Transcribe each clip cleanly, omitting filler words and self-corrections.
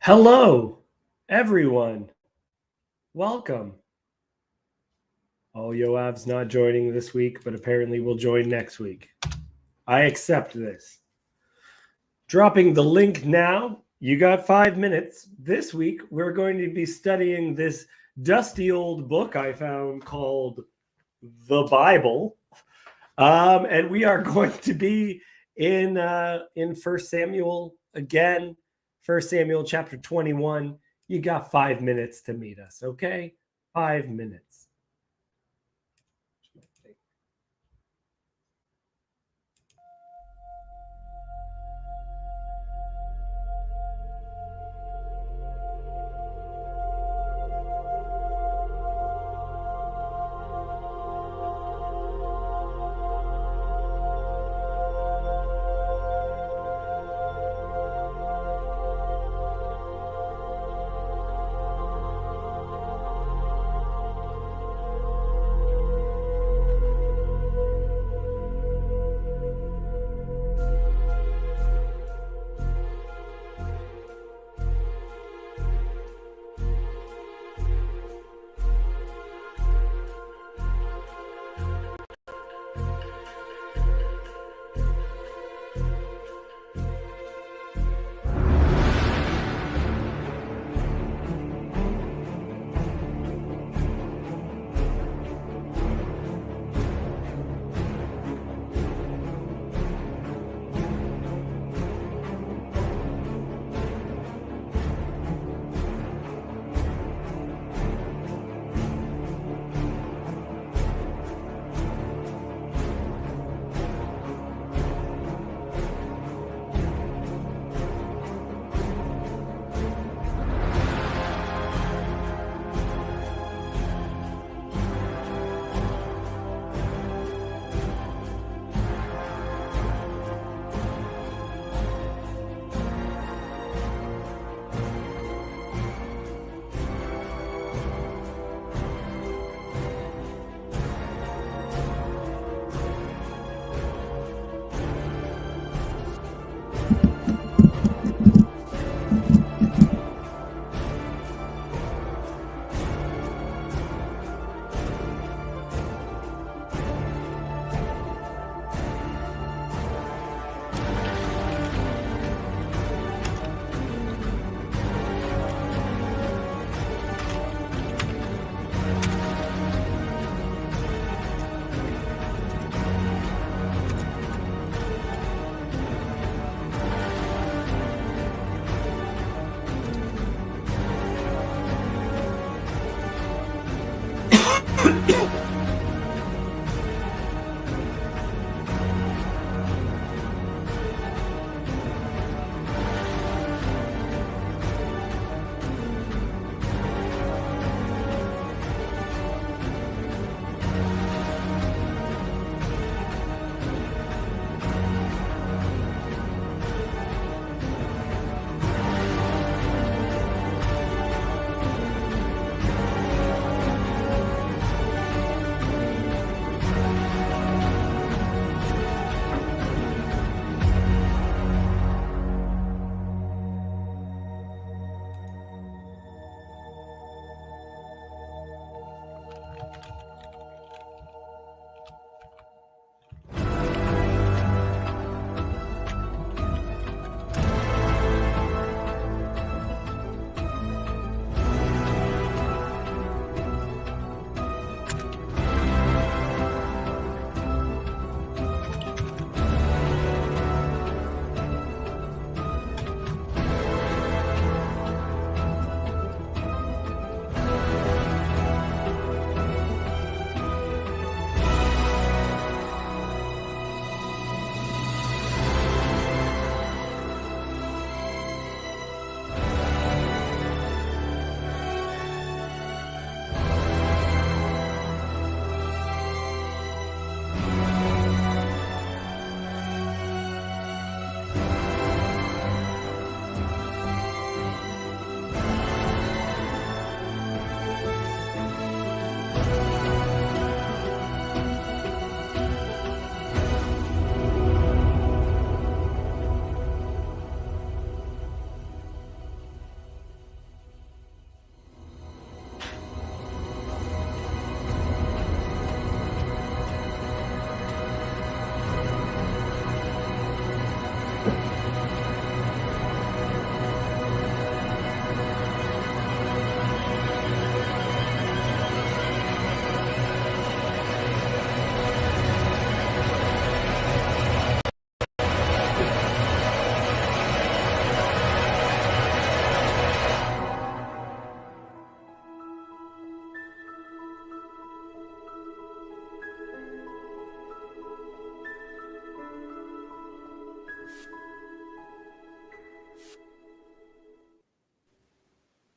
Hello, everyone. Welcome. Oh, Yoav's not joining this week, but apparently will join next week. I accept this. Dropping the link now. You got 5 minutes. This week, we're going to be studying this dusty old book I found called the Bible. And we are going to be in 1 Samuel again. 1 Samuel chapter 21. You got 5 minutes to meet us, okay? 5 minutes.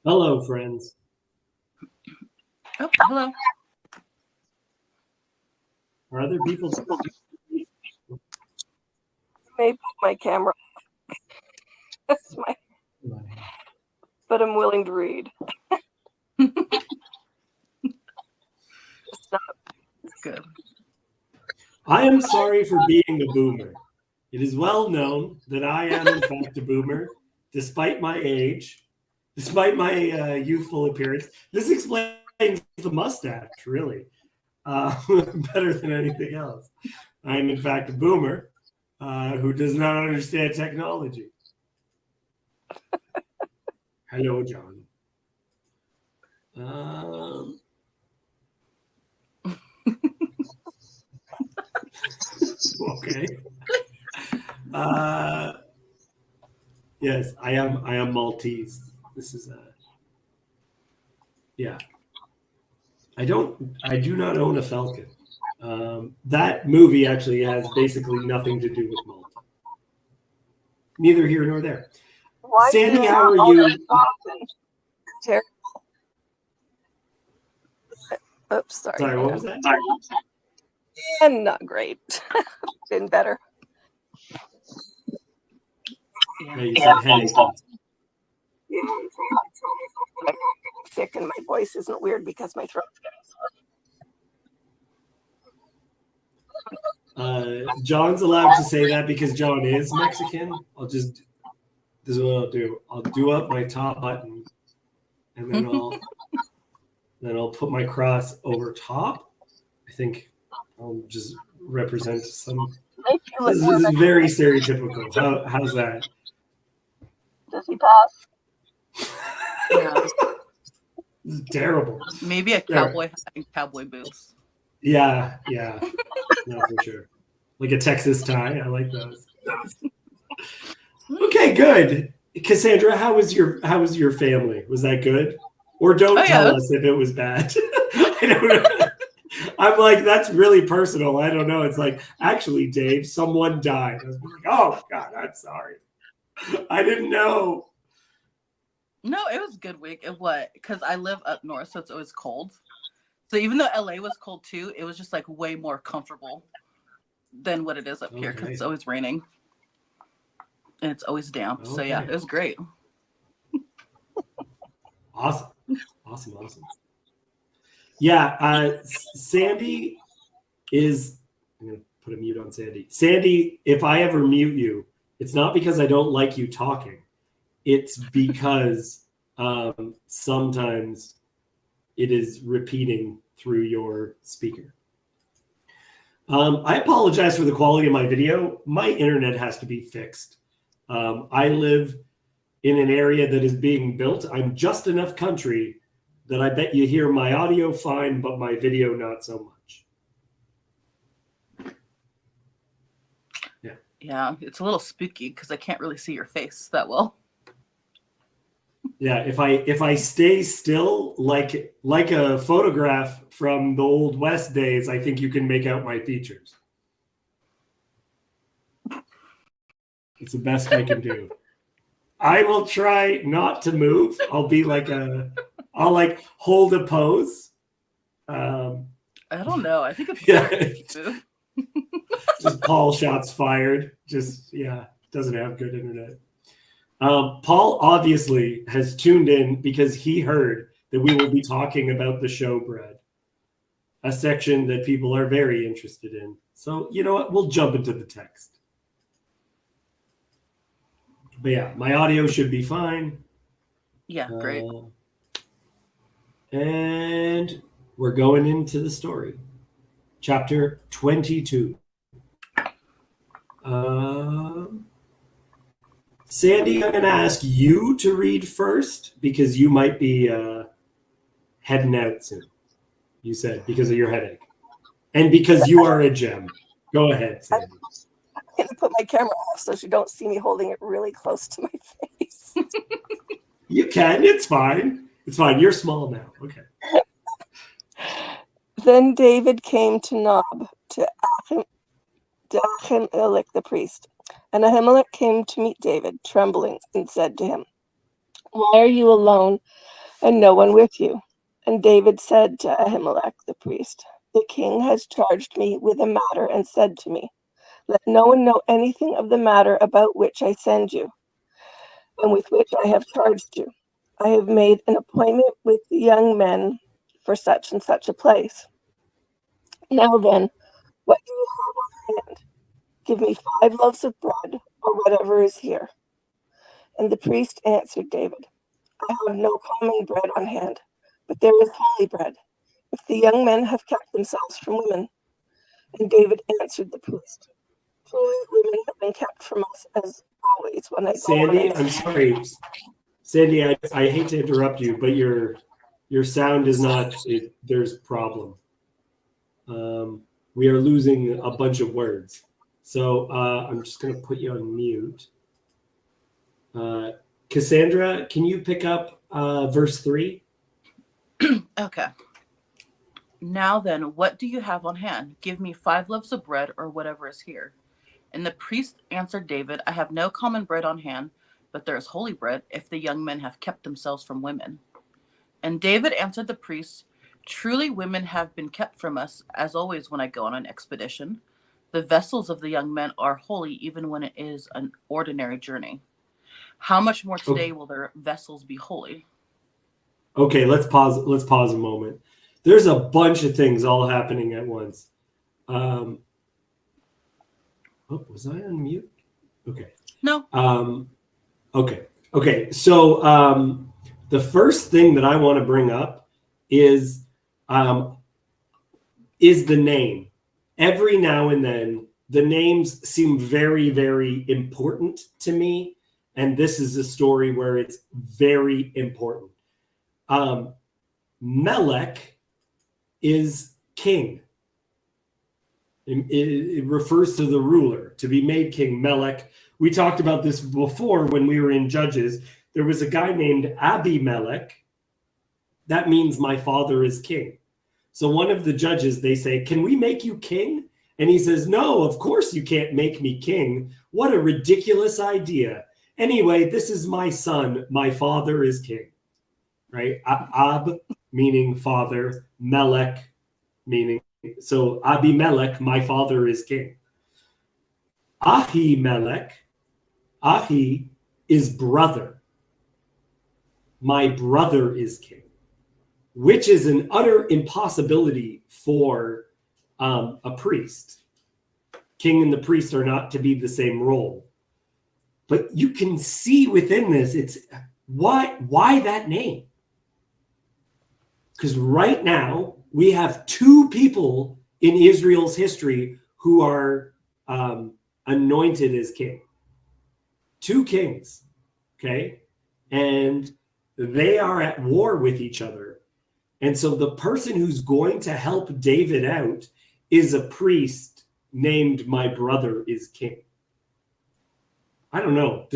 Hello, friends. Oh, hello. Are other people? Maybe my camera. That's my. But I'm willing to read. Good. I am sorry for being a boomer. It is well known that I am, in fact, a boomer, despite my age, despite my youthful appearance. This explains the mustache, really, better than anything else. I am, in fact, a boomer who does not understand technology. Hello, John. Okay. Yes, I am Maltese. This is yeah. I do not own a Falcon. That movie actually has basically nothing to do with Malta. Neither here nor there. Why Sandy, how are you? Terrible. Oops, sorry. Sorry, what was that? And not great. Been better. Yeah, you said headache. I'm sick and my voice isn't weird because my throat's John's allowed to say that because John is Mexican. This is what I'll do. I'll do up my top button, and then I'll put my cross over top. I think I'll just represent some. This is very stereotypical. How's that? Does he pass? Yeah. This is terrible. Maybe a cowboy hat and cowboy boots. Yeah, no, for sure. Like a Texas tie. I like those. Okay, good. Cassandra, how was your family? Was that good? Or don't tell us if it was bad. I don't know. I'm like, that's really personal. I don't know. It's like, actually, Dave, someone died. I was like, oh God, I'm sorry. I didn't know. No, it was a good week. Because I live up north, so it's always cold. So even though LA was cold too, it was just like way more comfortable than what it is up here because it's always raining. And it's always damp. Okay. So yeah, it was great. Awesome. Yeah, Sandy is, I'm going to put a mute on Sandy. Sandy, if I ever mute you, it's not because I don't like you talking. It's because sometimes it is repeating through your speaker. I apologize for the quality of my video. My internet has to be fixed. I live in an area that is being built. I'm just enough country that I bet you hear my audio fine, but my video not so much. Yeah, it's a little spooky because I can't really see your face that well. Yeah, if I stay still like a photograph from the Old West days, I think you can make out my features. It's the best I can do. I will try not to move. I'll like hold a pose. I don't know. I think it's just Paul shots fired. Just doesn't have good internet. Paul obviously has tuned in because he heard that we will be talking about the showbread, a section that people are very interested in. So you know what? We'll jump into the text. But yeah, my audio should be fine. Yeah, great. And we're going into the story. Chapter 22. Sandy, I'm going to ask you to read first because you might be heading out soon. You said because of your headache. And because you are a gem. Go ahead, Sandy. I'm going to put my camera off so you don't see me holding it really close to my face. You can. It's fine. It's fine. You're small now. Okay. Then David came to Nob, to Ahimelech the priest. And Ahimelech came to meet David, trembling, and said to him, Why are you alone and no one with you?" And David said to Ahimelech the priest, "The king has charged me with a matter and said to me, 'Let no one know anything of the matter about which I send you and with which I have charged you. I have made an appointment with the young men for such and such a place. Now then, what do you have on hand? Give me 5 loaves of bread, or whatever is here." And the priest answered David, "I have no common bread on hand, but there is holy bread, if the young men have kept themselves from women." And David answered the priest, "Truly, women have been kept from us as always when I go on Sandy, an I'm sorry. Sandy, I hate to interrupt you, but your sound is not. There's a problem. We are losing a bunch of words. So I'm just going to put you on mute. Cassandra, can you pick up verse 3? Okay. Now then, what do you have on hand? Give me 5 loaves of bread or whatever is here. And the priest answered David, I have no common bread on hand, but there is holy bread, if the young men have kept themselves from women. And David answered the priest, truly women have been kept from us, as always when I go on an expedition. The vessels of the young men are holy, even when it is an ordinary journey. How much more today will their vessels be holy? Okay, let's pause. Let's pause a moment. There's a bunch of things all happening at once. Was I on mute? Okay. No. Okay. So the first thing that I want to bring up is the name. Every now and then, the names seem very, very important to me, and this is a story where it's very important. Melech is king. It refers to the ruler, to be made king, Melech. We talked about this before when we were in Judges. There was a guy named Abimelech. That means my father is king. So one of the judges, they say, can we make you king? And he says, no, of course you can't make me king. What a ridiculous idea. Anyway, this is my son. My father is king. Right? Ab meaning father, Melech meaning, so Abimelech, my father is king. Ahimelech, Ahi is brother. My brother is king, which is an utter impossibility for a priest. King and the priest are not to be the same role. But you can see within this, it's why that name? Because right now, we have 2 people in Israel's history who are anointed as king. 2 kings, okay? And they are at war with each other. And so the person who's going to help David out is a priest named my brother is king. I don't know.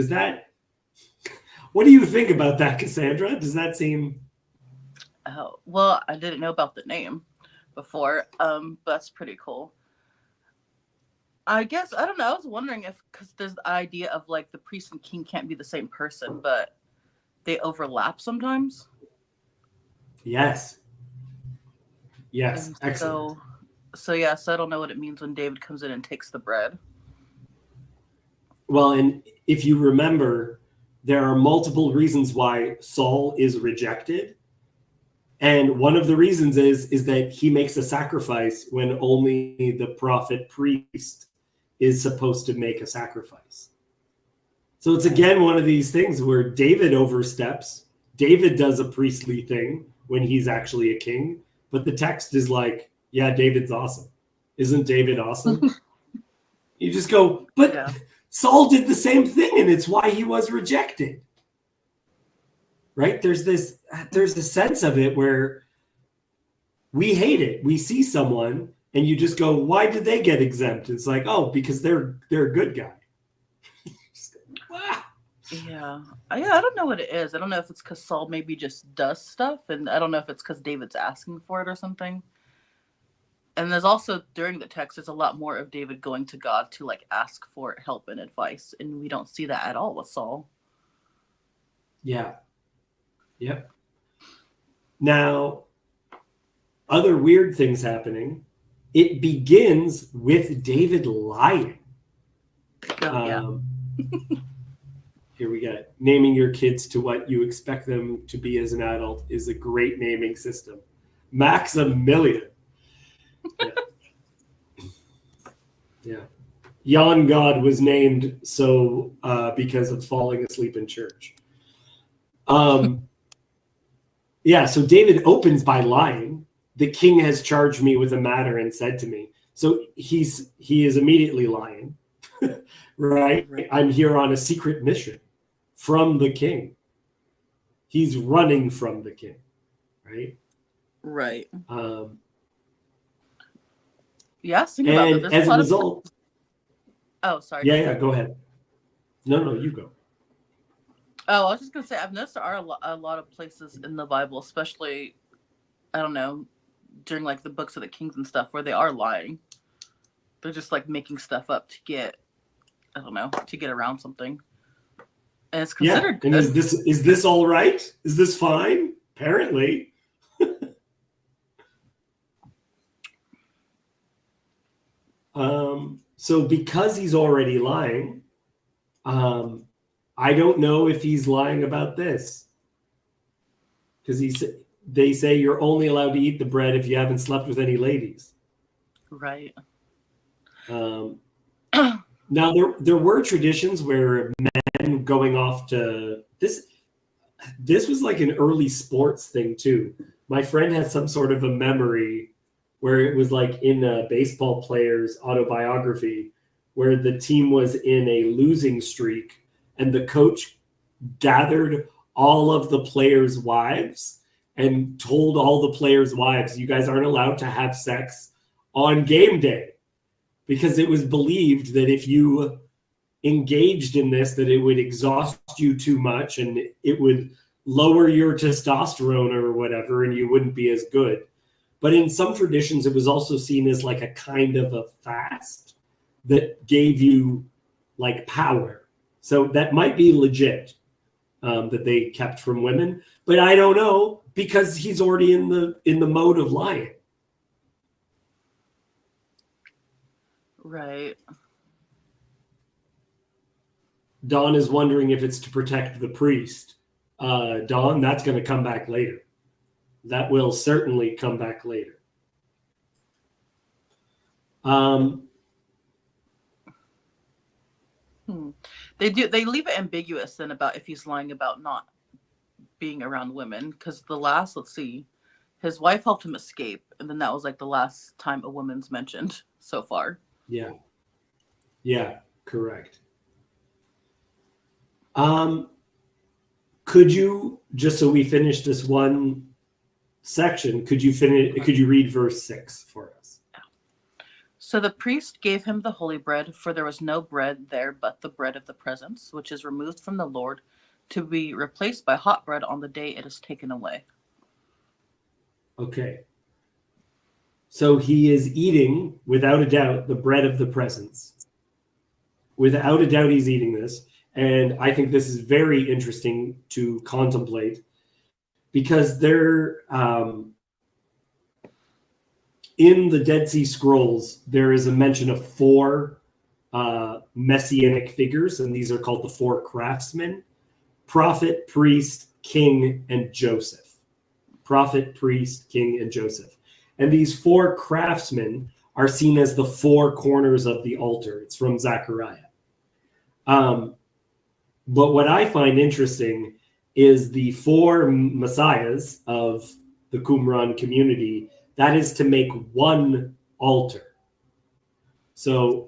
What do you think about that, Cassandra? Does that seem... Oh, well, I didn't know about the name before, but that's pretty cool. I guess, I don't know, I was wondering if, because there's the idea of like the priest and king can't be the same person, but they overlap sometimes. Yes. And Excellent. So I don't know what it means when David comes in and takes the bread. Well, and if you remember, there are multiple reasons why Saul is rejected. And one of the reasons is that he makes a sacrifice when only the prophet priest is supposed to make a sacrifice. So it's again one of these things where David oversteps. David does a priestly thing when he's actually a king, but the text is like, yeah, David's awesome. Isn't David awesome? You just go, but yeah. Saul did the same thing, and it's why he was rejected. Right? There's a sense of it where we hate it. We see someone and you just go, why did they get exempt? It's like, oh, because they're a good guy. Yeah, I don't know what it is. I don't know if it's because Saul maybe just does stuff, and I don't know if it's because David's asking for it or something. And there's also, during the text, there's a lot more of David going to God to like ask for help and advice, and we don't see that at all with Saul. Yeah. Yep. Now, other weird things happening. It begins with David lying. Oh, yeah. Here we go. Naming your kids to what you expect them to be as an adult is a great naming system. Maximilian. Yeah. Yeah. Jan God was named so because of falling asleep in church. Yeah, so David opens by lying. The king has charged me with a matter and said to me. So he is immediately lying, right? I'm here on a secret mission from the king. He's running from the king, right? Right. Yeah, think about and that. as a result, oh, sorry. yeah, go ahead. No, you go. Oh, I was just gonna say, I've noticed there are a lot of places in the Bible, especially, I don't know, during like the books of the kings and stuff, where they are lying. They're just like making stuff up to get, I don't know, to get around something. And it's considered good. And is this all right? Is this fine? Apparently. So because he's already lying, I don't know if he's lying about this. Because they say you're only allowed to eat the bread if you haven't slept with any ladies. Right. Now, there were traditions where men going off to this was like an early sports thing too. My friend had some sort of a memory where it was like in a baseball player's autobiography where the team was in a losing streak and the coach gathered all of the players' wives and told all the players' wives, you guys aren't allowed to have sex on game day, because it was believed that if you engaged in this, that it would exhaust you too much and it would lower your testosterone or whatever, and you wouldn't be as good. But in some traditions, it was also seen as like a kind of a fast that gave you like power. So that might be legit, that they kept from women, but I don't know, because he's already in the mode of lying. Right. Dawn is wondering if it's to protect the priest. Dawn, that's going to come back later. That will certainly come back later. They leave it ambiguous then about if he's lying about not being around women, because let's see, his wife helped him escape, and then that was like the last time a woman's mentioned so far. Yeah, correct. Could you, just so we finish this one section, could you read verse 6 for us? So the priest gave him the holy bread, for there was no bread there but the bread of the presence, which is removed from the Lord, to be replaced by hot bread on the day it is taken away. Okay. So he is eating, without a doubt, the bread of the presence. Without a doubt, he's eating this. And I think this is very interesting to contemplate, because there, in the Dead Sea Scrolls, there is a mention of 4 messianic figures, and these are called the 4 craftsmen: prophet, priest, king, and Joseph. Prophet, priest, king, and Joseph. And these 4 craftsmen are seen as the 4 corners of the altar. It's from Zechariah. But what I find interesting is the 4 messiahs of the Qumran community. That is to make one altar. So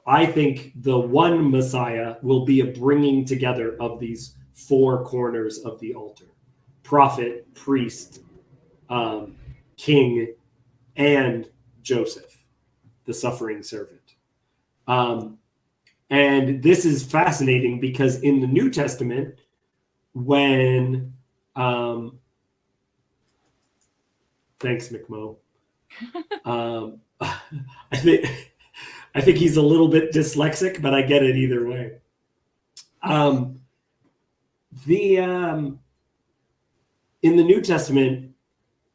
I think the one Messiah will be a bringing together of these 4 corners of the altar: prophet, priest, king, and Joseph, the suffering servant. And this is fascinating because in the New Testament, when thanks, McMo. I think he's a little bit dyslexic, but I get it either way. The in the New Testament,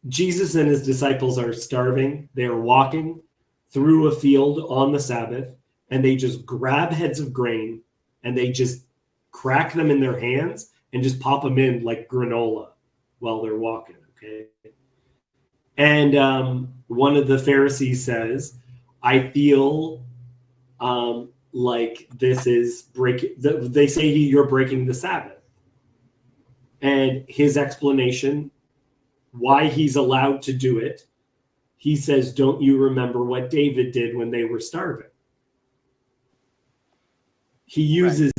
Jesus and his disciples are starving. They are walking through a field on the Sabbath, and they just grab heads of grain and they just crack them in their hands and just pop them in like granola while they're walking. Okay. And one of the Pharisees says, I feel like this is breaking, they say you're breaking the Sabbath. And his explanation, why he's allowed to do it, he says, don't you remember what David did when they were starving? He uses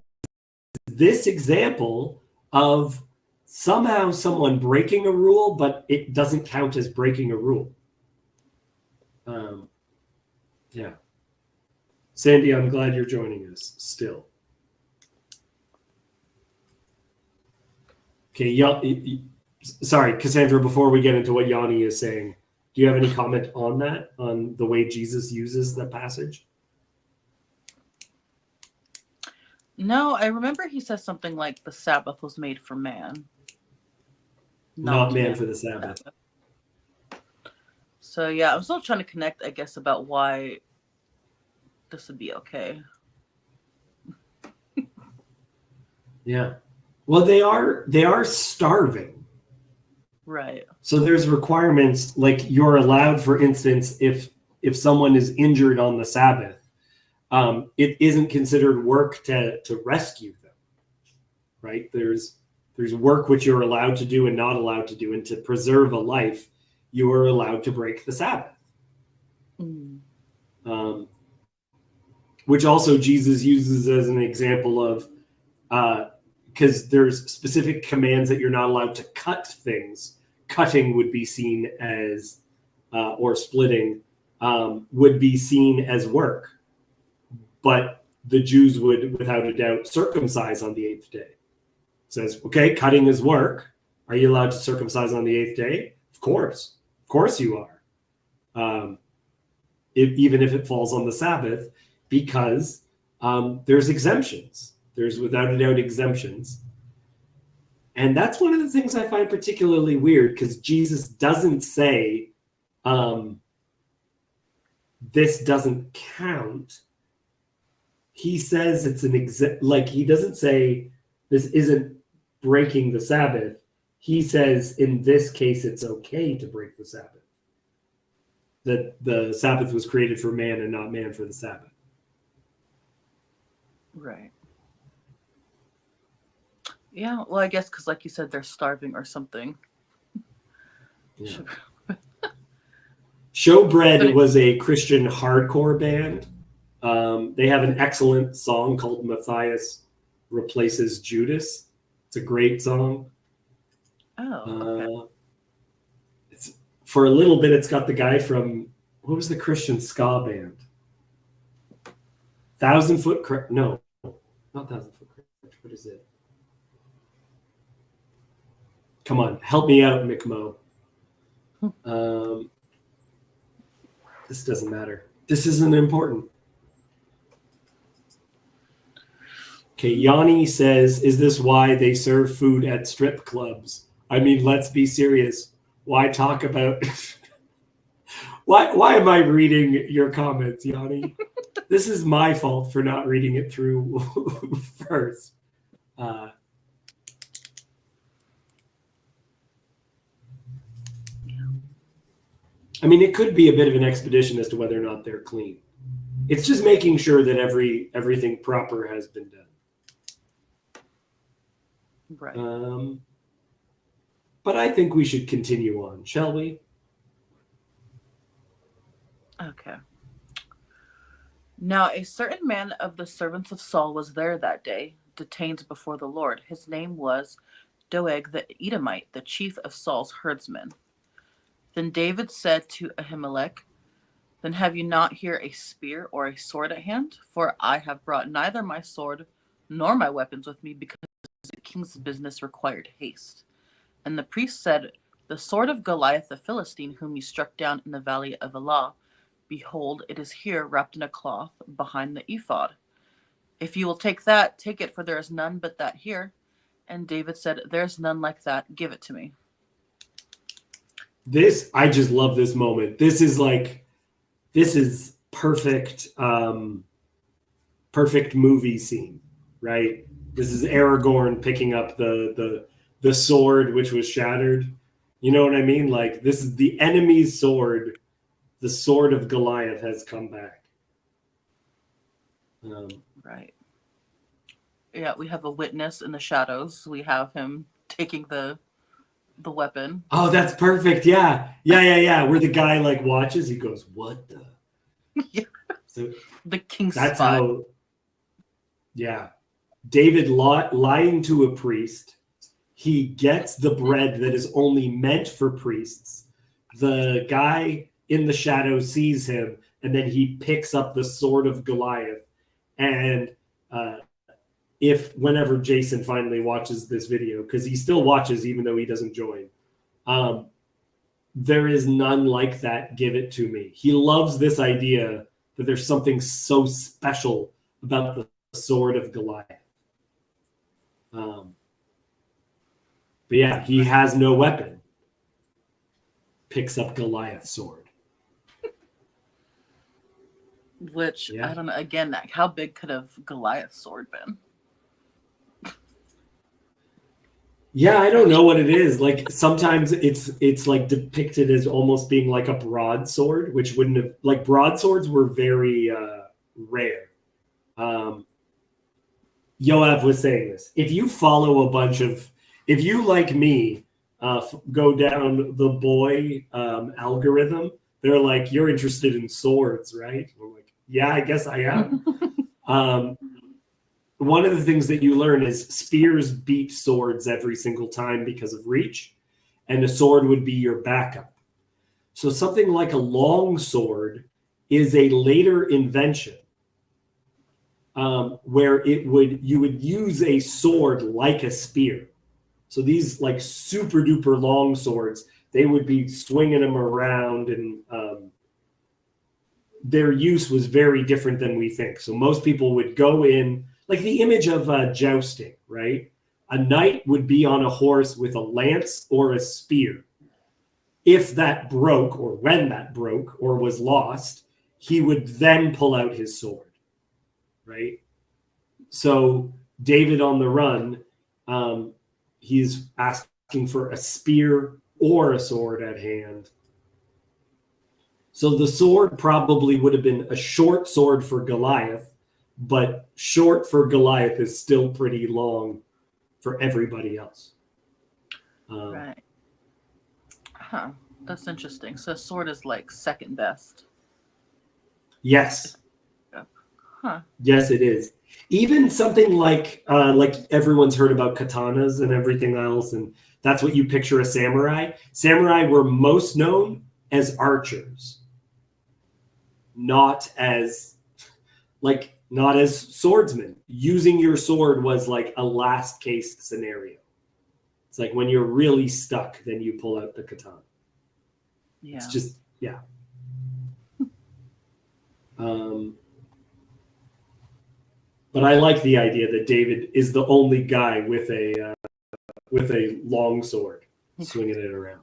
this example of somehow someone breaking a rule, but it doesn't count as breaking a rule. Yeah. Sandy, I'm glad you're joining us still. Okay, sorry, Cassandra, before we get into what Yanni is saying, do you have any comment on that, on the way Jesus uses the passage? No, I remember he says something like the Sabbath was made for man. Not man for the Sabbath. So yeah, I'm still trying to connect, I guess, about why this would be okay. Yeah. Well, they are starving. Right. So there's requirements, like you're allowed, for instance, if someone is injured on the Sabbath, it isn't considered work to rescue them, right? There's work which you're allowed to do and not allowed to do, and to preserve a life, you are allowed to break the Sabbath. Which also Jesus uses as an example of, because there's specific commands that you're not allowed to cut things. Cutting would be seen as, or splitting would be seen as work. But the Jews would, without a doubt, circumcise on the 8th day. It says, okay, cutting is work. Are you allowed to circumcise on the 8th day? Of course you are. Even if it falls on the Sabbath, because there's exemptions. There's without a doubt exemptions. And that's one of the things I find particularly weird, because Jesus doesn't say this doesn't count. He says it's an like he doesn't say this isn't breaking the Sabbath. He says in this case it's okay to break the Sabbath. That the Sabbath was created for man and not man for the Sabbath. Right. Yeah, well, I guess because, like you said, they're starving or something. Yeah. Showbread was a Christian hardcore band. They have an excellent song called Matthias Replaces Judas. It's a great song. Oh, okay. It's, for a little bit, it's got the guy from, what was the Christian ska band? 1,000 Foot no, not 1,000 Foot Crash. What is it? Come on, help me out, Mick Mo. This doesn't matter. This isn't important. Okay, Yanni says, is this why they serve food at strip clubs? I mean, let's be serious. Why talk about... Why am I reading your comments, Yanni? This is my fault for not reading it through first. I mean, it could be a bit of an expedition as to whether or not they're clean. It's just making sure that everything proper has been done. Right. But I think we should continue on, shall we? Okay. Now, a certain man of the servants of Saul was there that day, detained before the Lord. His name was Doeg the Edomite, the chief of Saul's herdsmen. Then David said to Ahimelech, then have you not here a spear or a sword at hand? For I have brought neither my sword nor my weapons with me, because the king's business required haste. And the priest said, the sword of Goliath the Philistine, whom you struck down in the valley of Elah, behold, it is here wrapped in a cloth behind the ephod. If you will take that, take it, for there is none but that here. And David said, "There's none like that. Give it to me." I just love this moment. This is perfect, perfect movie scene, right? This is Aragorn picking up the sword which was shattered. You know what I mean? Like, this is the enemy's sword. The sword of Goliath has come back. Right. Yeah, we have a witness in the shadows. We have him taking the weapon. Oh, that's perfect. Yeah. Where the guy like watches, he goes, "What the?" Yeah. So The king's that's spy. how. Yeah, David lying to a priest. He gets the bread that is only meant for priests. The guy in the shadow sees him, and then he picks up the sword of Goliath. And if whenever Jason finally watches this video, because he still watches even though he doesn't join, there is none like that. Give it to me. He loves this idea that there's something so special about the sword of Goliath. But yeah, he has no weapon. Picks up Goliath's sword. Which, I don't know, again, how big could have Goliath's sword been? Yeah, I don't know what it is. Like, sometimes it's like depicted as almost being like a broadsword, which wouldn't have, like, broadswords were very rare. Yoav was saying this. If you follow a bunch of, if you like me, go down the boy algorithm, they're like, "You're interested in swords, right?" We're like, "Yeah, I guess I am." One of the things that you learn is spears beat swords every single time because of reach, and a sword would be your backup. So something like a long sword is a later invention, where you would use a sword like a spear. So these like super duper long swords, they would be swinging them around, and their use was very different than we think. So most people would go in, like the image of jousting, right? A knight would be on a horse with a lance or a spear. If that broke, or when that broke or was lost, he would then pull out his sword, right? So David on the run, he's asking for a spear or a sword at hand. So the sword probably would have been a short sword for Goliath, but short for Goliath is still pretty long for everybody else. Right. Huh. That's interesting. So a sword is like second best. Yes. Huh. Yes, it is. Even something like everyone's heard about katanas and everything else, and that's what you picture a samurai. Samurai were most known as archers, not as swordsmen. Using your sword was like a last case scenario. It's like when you're really stuck, then you pull out the katana. Yeah. It's just, yeah. But I like the idea that David is the only guy with a long sword swinging it around.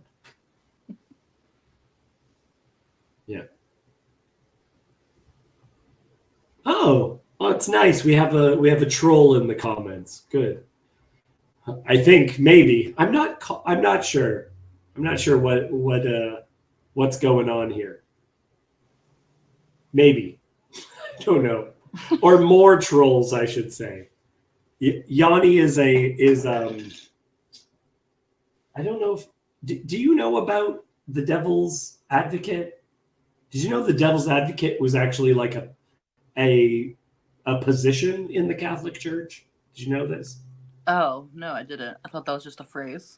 Yeah. Oh, it's nice. We have a troll in the comments. Good. I think maybe I'm not sure. I'm not sure what's going on here. Maybe. I don't know. Or more trolls, I should say. Yanni is I don't know if do you know about the Devil's Advocate? Did you know the Devil's Advocate was actually like a position in the Catholic Church? Did you know this? Oh, no, I didn't. I thought that was just a phrase.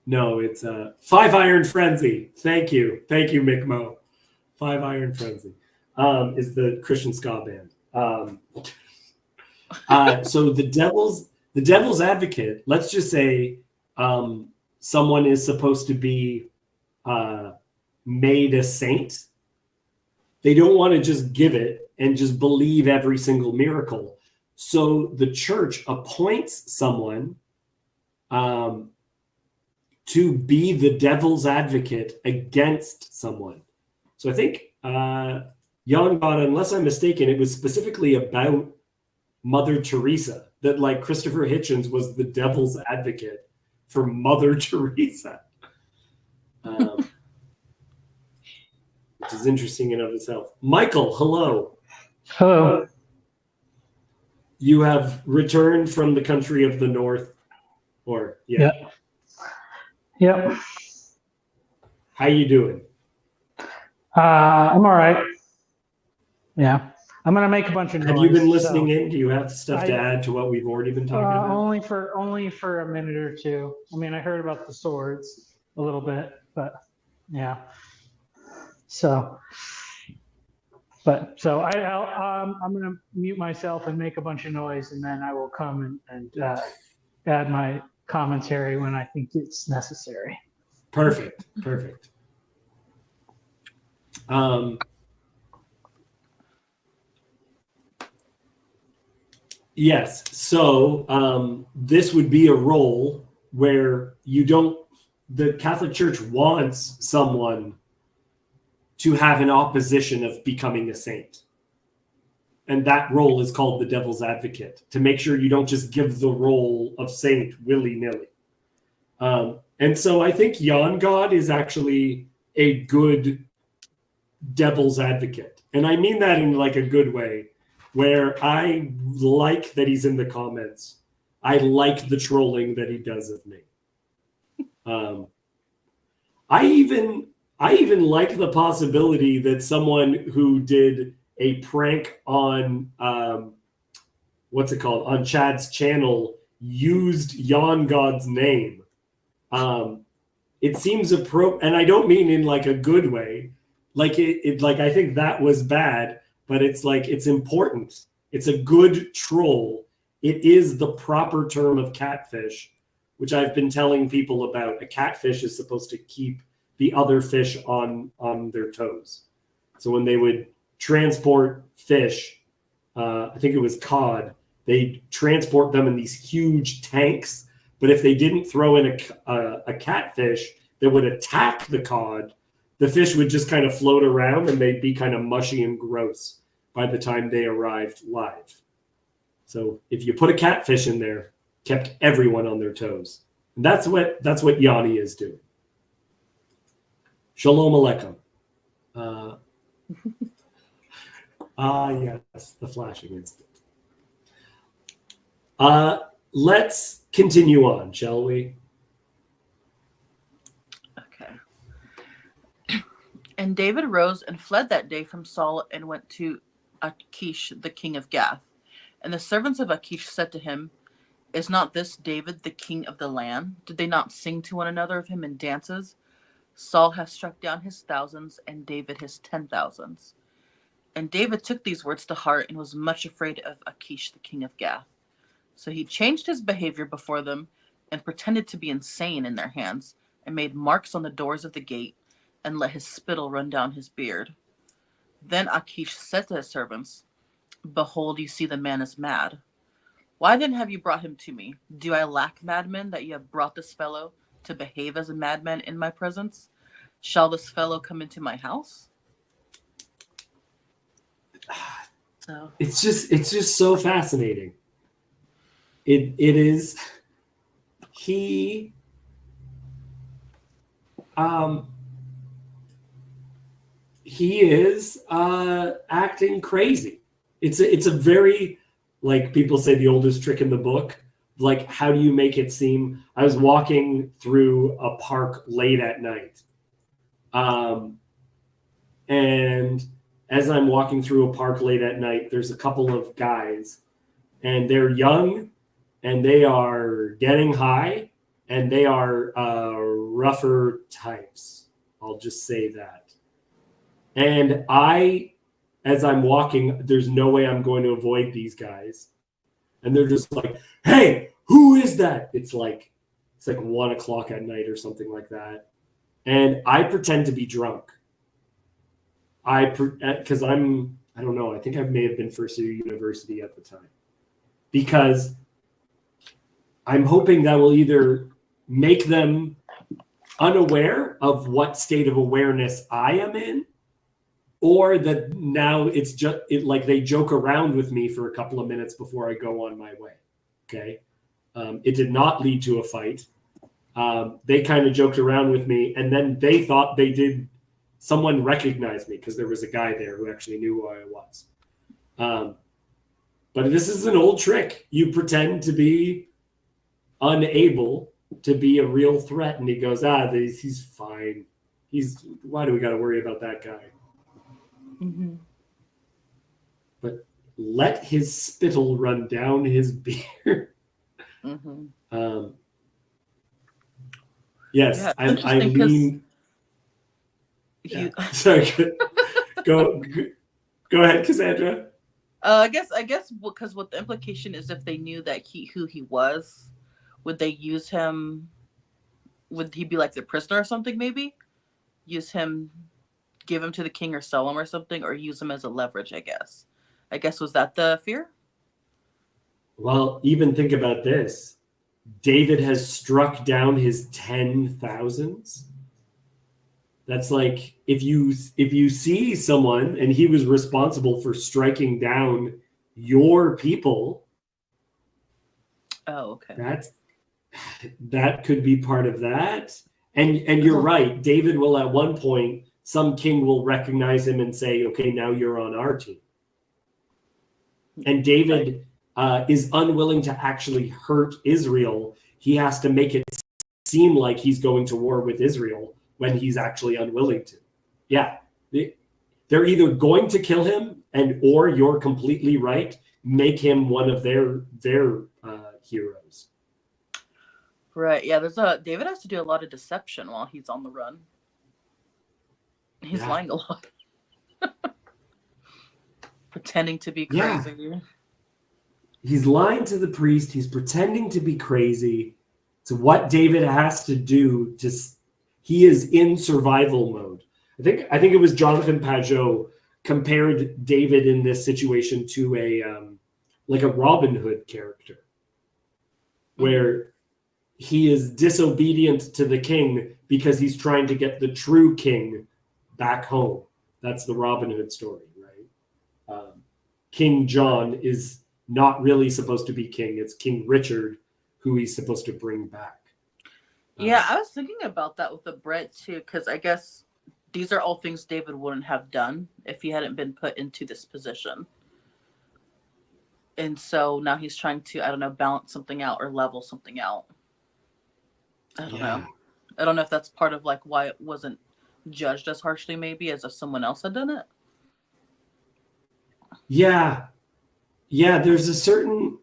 No, it's Five Iron Frenzy. Thank you, Mick Mo. Five Iron Frenzy is the Christian ska band. So the Devil's Advocate. Let's just say someone is supposed to be made a saint. They don't want to just give it and just believe every single miracle. So the church appoints someone to be the devil's advocate against someone. So I think Jan God, unless I'm mistaken, it was specifically about Mother Teresa, that like Christopher Hitchens was the devil's advocate for Mother Teresa. Which is interesting in of itself. Michael, hello. Hello. You have returned from the country of the north, or yeah. Yep. How you doing? I'm all right. Yeah. I'm gonna make a bunch of noise. Have you been listening in? Do you have stuff to add to what we've already been talking about? Only for a minute or two. I mean, I heard about the swords a little bit, but yeah. So I'm gonna mute myself and make a bunch of noise, and then I will come and add my commentary when I think it's necessary. Perfect. Yes. So this would be a role where the Catholic Church wants someone to have an opposition of becoming a saint. And that role is called the devil's advocate, to make sure you don't just give the role of saint willy-nilly. And so I think Jan God is actually a good devil's advocate. And I mean that in like a good way, where I like that he's in the comments. I like the trolling that he does of me. I even like the possibility that someone who did a prank on on Chad's channel used Jan God's name. It seems appropriate, and I don't mean in like a good way. Like it like I think that was bad, but it's like it's important. It's a good troll. It is the proper term of catfish, which I've been telling people about. A catfish is supposed to keep the other fish on their toes. So when they would transport fish, I think it was cod, they transport them in these huge tanks. But if they didn't throw in a catfish that would attack the cod, the fish would just kind of float around and they'd be kind of mushy and gross by the time they arrived live. So if you put a catfish in there, kept everyone on their toes. And that's what Yanni is doing. Shalom Aleichem. Yes, the flashing instant. Let's continue on, shall we? Okay. And David rose and fled that day from Saul and went to Achish, the king of Gath. And the servants of Achish said to him, "Is not this David the king of the land? Did they not sing to one another of him in dances? Saul has struck down his thousands, and David his 10,000s." And David took these words to heart and was much afraid of Achish, the king of Gath. So he changed his behavior before them and pretended to be insane in their hands, and made marks on the doors of the gate and let his spittle run down his beard. Then Achish said to his servants, "Behold, you see the man is mad. Why then have you brought him to me? Do I lack madmen that you have brought this fellow to behave as a madman in my presence? Shall this fellow come into my house?" So It's just so fascinating. It is he is acting crazy. It's a very, like people say, the oldest trick in the book. Like, how do you make it seem? I was walking through a park late at night. And as I'm walking through a park late at night, there's a couple of guys, and they're young, and they are getting high, and they are rougher types. I'll just say that. And as I'm walking, there's no way I'm going to avoid these guys. And they're just like, "Hey, who is that?" It's like 1 o'clock at night or something like that. And I pretend to be drunk. Because I don't know, I think I may have been first year university at the time. because I'm hoping that will either make them unaware of what state of awareness I am in, or that now it's just like they joke around with me for a couple of minutes before I go on my way. Okay. It did not lead to a fight. They kind of joked around with me, and then they thought someone recognized me because there was a guy there who actually knew who I was. But this is an old trick. You pretend to be unable to be a real threat, and he goes, he's fine. Why do we got to worry about that guy? Mm-hmm. But let his spittle run down his beard. Mm-hmm. Yes, Yeah, I lean. Yeah. Sorry, go ahead, Cassandra. I guess because what the implication is, if they knew that who he was, would they use him? Would he be like the prisoner or something? Maybe use him, give him to the king or sell him or something, or use him as a leverage. I guess was that the fear? Well, even think about this. David has struck down his 10,000s. That's like if you see someone and he was responsible for striking down your people. Oh, okay. That could be part of that. And you're right. David will at one point, some king will recognize him and say, okay, now you're on our team. And David is unwilling to actually hurt Israel. He has to make it seem like he's going to war with Israel when he's actually unwilling to. Yeah. They're either going to kill him or you're completely right, make him one of their heroes. Right. Yeah. David has to do a lot of deception while he's on the run. He's lying a lot. Pretending to be crazy. Yeah. He's lying to the priest. He's pretending to be crazy. It's what David has to do he is in survival mode. I think it was Jonathan Pajot compared David in this situation to like a Robin Hood character, where he is disobedient to the king because he's trying to get the true king back home. That's the Robin Hood story, right? King John is not really supposed to be king. It's King Richard who he's supposed to bring back. Yeah, I was thinking about that with the bread too, because I guess these are all things David wouldn't have done if he hadn't been put into this position. And so now he's trying to, I don't know, balance something out or level something out. I don't know. I don't know if that's part of like why it wasn't judged as harshly, maybe, as if someone else had done it. Yeah. Yeah, there's a certain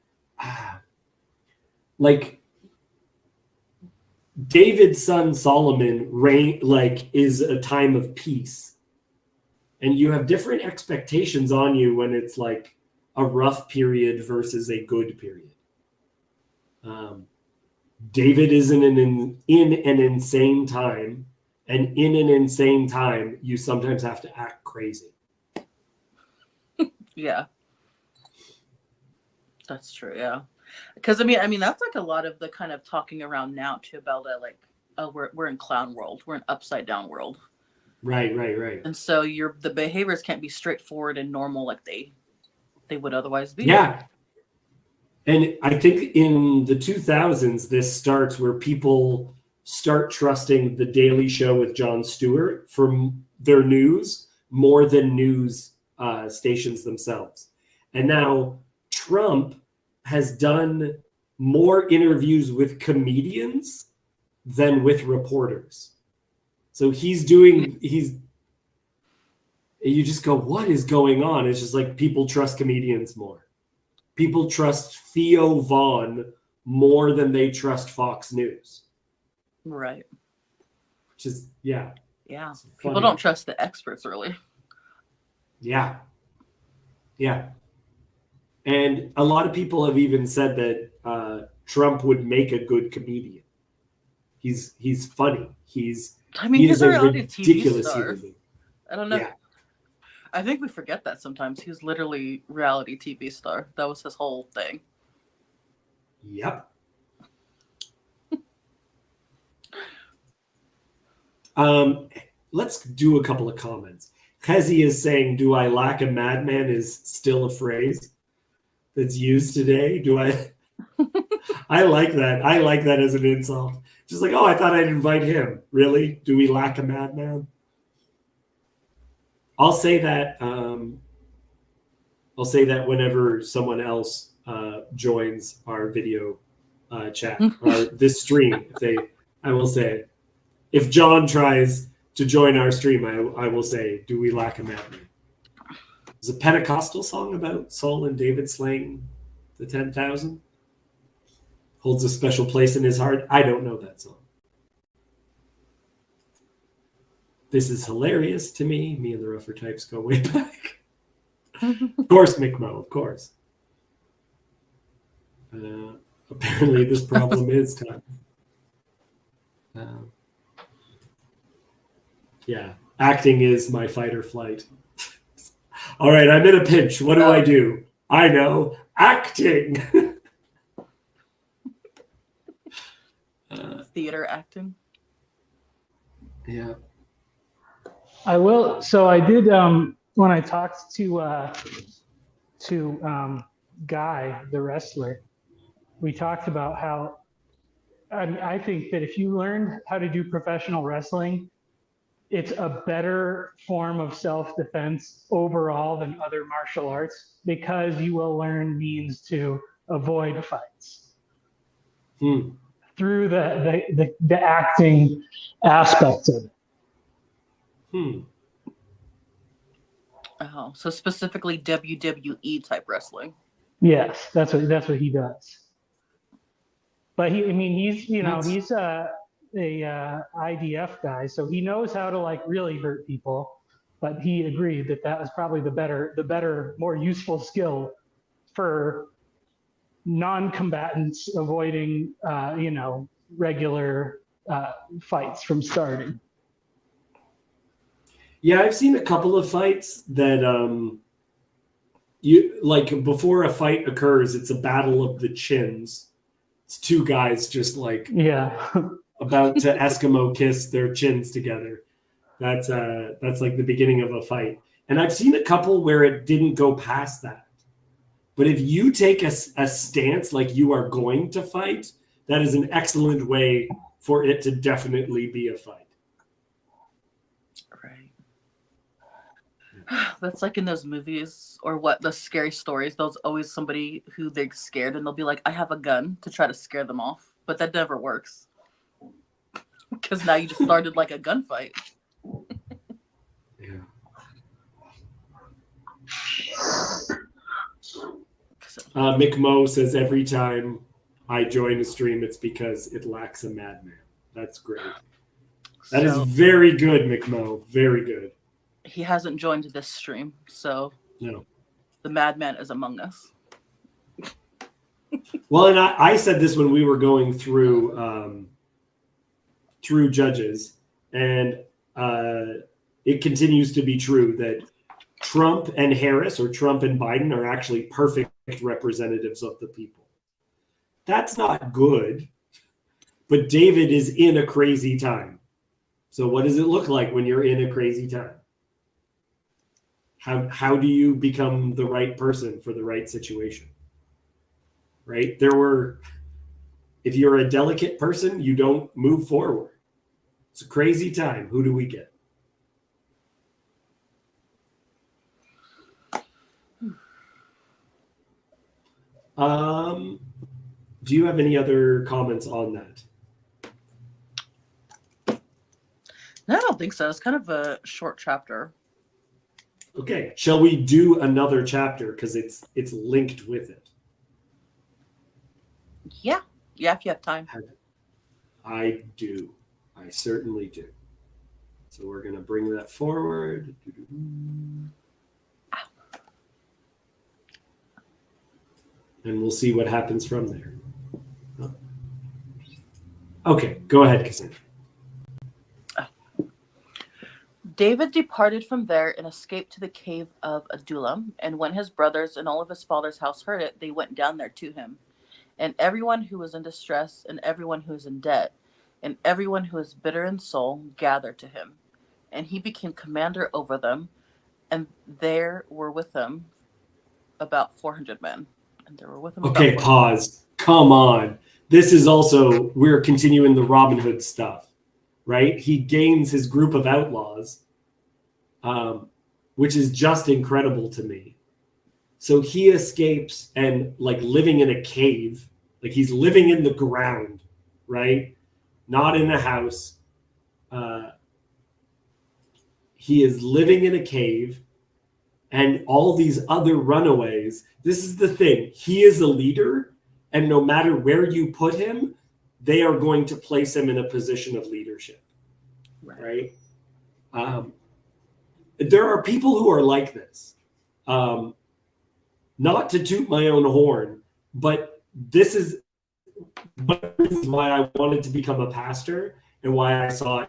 like David's son Solomon is a time of peace. And you have different expectations on you when it's like a rough period versus a good period. David is in an insane time, and in an insane time, you sometimes have to act crazy. Yeah. That's true, yeah. Because I mean that's like a lot of the kind of talking around now too about like, oh, we're in clown world, we're in upside down world. Right. And so the behaviors can't be straightforward and normal like they would otherwise be. Yeah. And I think in the 2000s, this starts where people start trusting the Daily Show with Jon Stewart for their news more than news stations themselves. And now Trump has done more interviews with comedians than with reporters. So you just go, what is going on? It's just like people trust comedians more. People trust Theo Vaughn more than they trust Fox News. Right. Which is, yeah. Yeah. People don't trust the experts, really. Yeah. Yeah. And a lot of people have even said that Trump would make a good comedian. He's funny. He's a reality ridiculous TV star. human being. I don't know. Yeah. I think we forget that sometimes. He's literally reality TV star. That was his whole thing. Yep. Let's do a couple of comments. Hezi is saying, "Do I lack a madman?" is still a phrase that's used today. Do I? I like that. I like that as an insult. Just like, oh, I thought I'd invite him. Really? Do we lack a madman? I'll say that. I'll say that whenever someone else joins our video chat or this stream. I will say, if John tries to join our stream, I will say, "Do we lack a madman?" There's a Pentecostal song about Saul and David slaying the 10,000. Holds a special place in his heart. I don't know that song. This is hilarious to me. Me and the Rougher Types go way back. Of course, McMo, of course. Apparently, this problem is time. Yeah, acting is my fight or flight. All right, I'm in a pinch. What do I do? I know, acting. Theater acting. Yeah. I will. So I did when I talked to Guy, the wrestler. We talked about how I think that if you learned how to do professional wrestling, it's a better form of self-defense overall than other martial arts because you will learn means to avoid fights through the acting aspect of it. Oh, so specifically WWE type wrestling. Yes, that's what he does. But he's he's a IDF guy, so he knows how to like really hurt people. But he agreed that was probably the better, more useful skill for non-combatants avoiding, regular fights from starting. Yeah, I've seen a couple of fights that you like before a fight occurs, it's a battle of the chins. It's two guys just like about to Eskimo kiss their chins together. That's like the beginning of a fight. And I've seen a couple where it didn't go past that. But if you take a stance like you are going to fight, that is an excellent way for it to definitely be a fight. Right. That's like in those movies or the scary stories. There's always somebody who they're scared and they'll be like, "I have a gun," to try to scare them off. But that never works. Because now you just started like a gunfight. Yeah. Mick Mo says every time I join a stream, it's because it lacks a madman. That's great. That is very good, Mick Mo. Very good. He hasn't joined this stream, so no. The madman is among us. Well, and I said this when we were going through Judges, and it continues to be true that Trump and Harris or Trump and Biden are actually perfect representatives of the people. That's not good, but David is in a crazy time. So what does it look like when you're in a crazy time? How do you become the right person for the right situation? Right? If you're a delicate person, you don't move forward. It's a crazy time. Who do we get? Do you have any other comments on that? No, I don't think so. It's kind of a short chapter. Okay. Shall we do another chapter because it's linked with it? Yeah. Yeah, if you have time. I do. I certainly do. So we're going to bring that forward. And we'll see what happens from there. Okay, go ahead, Cassandra. David departed from there and escaped to the cave of Adullam. And when his brothers and all of his father's house heard it, they went down there to him. And everyone who was in distress, and everyone who is in debt, and everyone who is bitter in soul gathered to him. And he became commander over them, and there were with him about 400 men. And there were with him Okay, about 400 pause. Come on. This is also, we're continuing the Robin Hood stuff, right? He gains his group of outlaws, which is just incredible to me. So he escapes and like living in a cave, like he's living in the ground, right? Not in a house. He is living in a cave, and all these other runaways. This is the thing. He is a leader, and no matter where you put him, they are going to place him in a position of leadership, right? There are people who are like this. Not to toot my own horn, but this is why I wanted to become a pastor and why I saw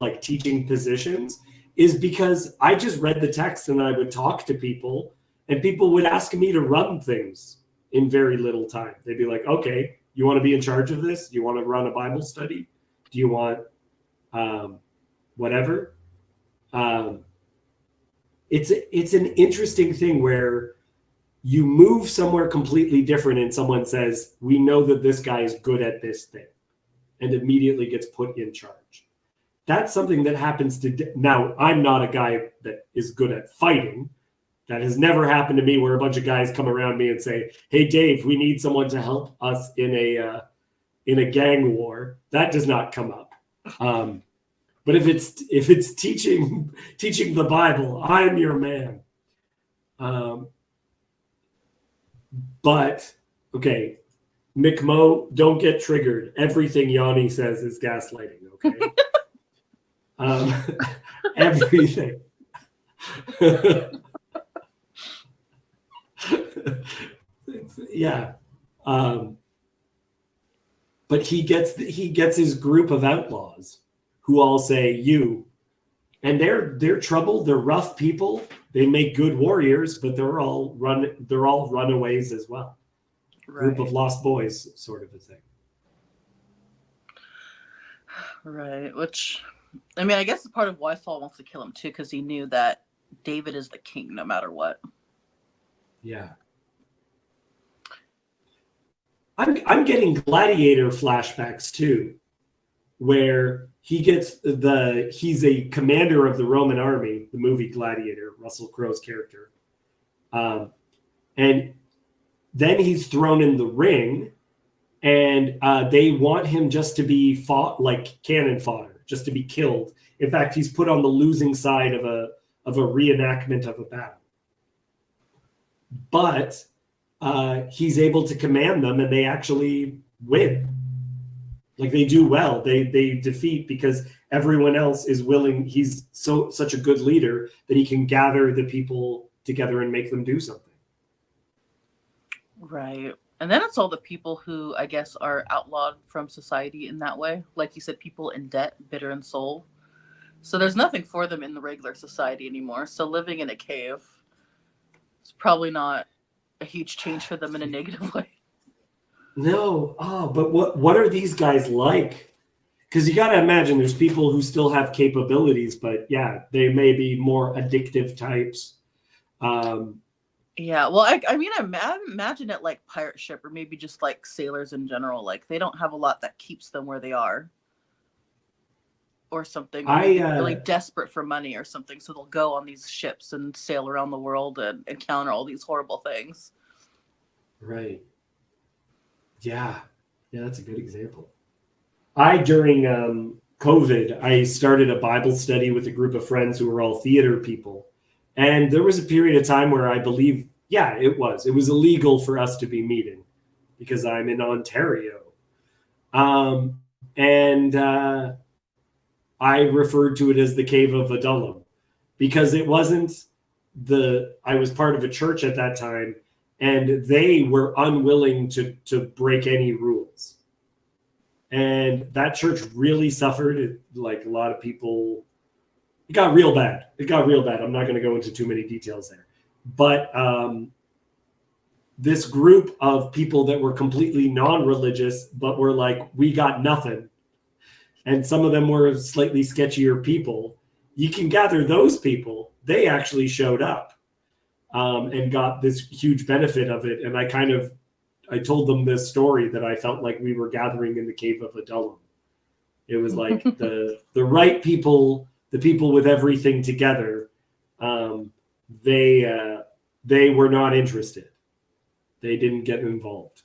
like teaching positions, is because I just read the text and I would talk to people and people would ask me to run things in very little time. They'd be like, okay, you want to be in charge of this? Do you want to run a Bible study? Do you want whatever? It's an interesting thing where you move somewhere completely different and someone says, we know that this guy is good at this thing, and immediately gets put in charge. That's something that happens to, now I'm not a guy that is good at fighting. That has never happened to me where a bunch of guys come around me and say, hey, Dave, we need someone to help us in a gang war. That does not come up. But if it's teaching the Bible, I'm your man. But okay, McMo, don't get triggered. Everything Yanni says is gaslighting. Okay, everything. Yeah, but he gets his group of outlaws who all say you, and they're troubled. They're rough people. They make good warriors, but they're all runaways as well. Right. Group of lost boys, sort of a thing. Right. Which, I mean, I guess it's part of why Saul wants to kill him too, because he knew that David is the king no matter what. Yeah. I'm getting Gladiator flashbacks too, where he's a commander of the Roman army, the movie Gladiator, Russell Crowe's character. And then he's thrown in the ring, and they want him just to be fought like cannon fodder, just to be killed. In fact, he's put on the losing side of a reenactment of a battle. But he's able to command them, and they actually win. Like they do well. They defeat because everyone else is willing. He's such a good leader that he can gather the people together and make them do something. Right. And then it's all the people who I guess are outlawed from society in that way. Like you said, people in debt, bitter in soul. So there's nothing for them in the regular society anymore. So living in a cave is probably not a huge change for them in a negative way. No. Oh, but what are these guys like? Because you got to imagine there's people who still have capabilities, but yeah, they may be more addictive types. Yeah, well, I mean, I imagine it like pirate ship or maybe just like sailors in general. Like they don't have a lot that keeps them where they are or something. Or really desperate for money or something. So they'll go on these ships and sail around the world and encounter all these horrible things. Right. Yeah, that's a good example. During COVID, I started a Bible study with a group of friends who were all theater people. And there was a period of time where I believe, it was illegal for us to be meeting because I'm in Ontario. And I referred to it as the Cave of Adullam because it wasn't I was part of a church at that time, and they were unwilling to break any rules. And that church really suffered. Like a lot of people, it got real bad. I'm not going to go into too many details there. But this group of people that were completely non-religious, but were like, we got nothing. And some of them were slightly sketchier people. You can gather those people. They actually showed up and got this huge benefit of it. And I told them this story that I felt like we were gathering in the cave of Adullam. It was like the right people, the people with everything together. They were not interested. They didn't get involved.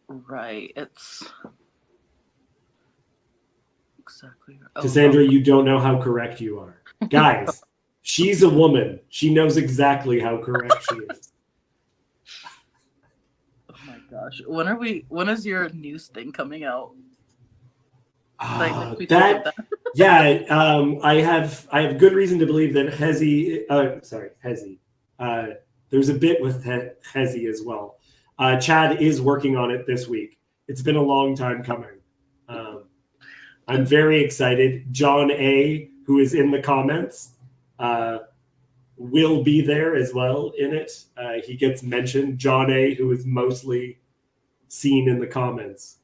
Right. It's exactly. Cassandra, you don't know how correct you are. Guys, she's a woman. She knows exactly how correct she is. Oh my gosh. When is your news thing coming out? Like, I have good reason to believe that Hezi. There's a bit with Hezi as well. Chad is working on it this week. It's been a long time coming. I'm very excited. John A., who is in the comments, will be there as well in it. He gets mentioned. John A., who is mostly seen in the comments,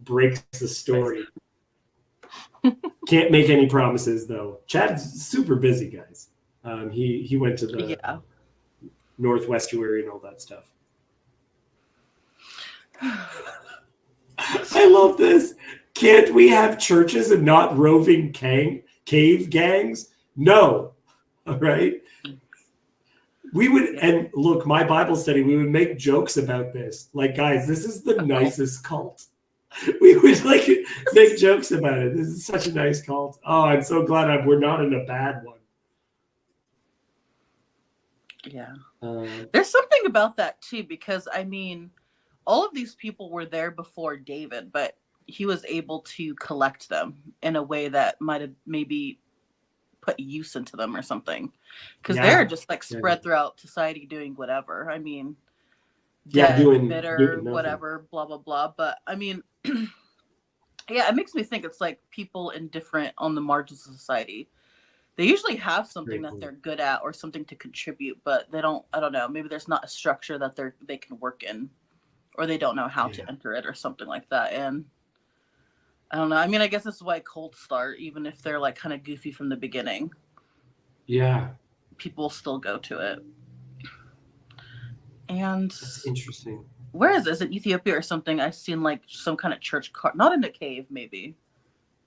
breaks the story. Can't make any promises, though. Chad's super busy, guys. He went to the Northwestuary and all that stuff. I love this. Can't we have churches and not roving cave gangs? No. All right. We would, and look, my Bible study, we would make jokes about this. Like, guys, this is the nicest cult. We would like make jokes about it. This is such a nice cult. Oh, I'm so glad we're not in a bad one. Yeah. There's something about that too, because I mean, all of these people were there before David, but he was able to collect them in a way that might have maybe put use into them or something, because they're just like spread throughout society doing whatever. I mean, doing bitter, whatever, blah blah blah. But I mean, yeah, it makes me think it's like people on the margins of society. They usually have something that they're good at or something to contribute, but they don't. I don't know. Maybe there's not a structure that they can work in, or they don't know how to enter it or something like that. And I don't know. I mean, I guess this is why cults start, even if they're like kind of goofy from the beginning. Yeah. People still go to it. And that's interesting. Where is this? In Ethiopia or something? I've seen like some kind of church not in a cave, maybe.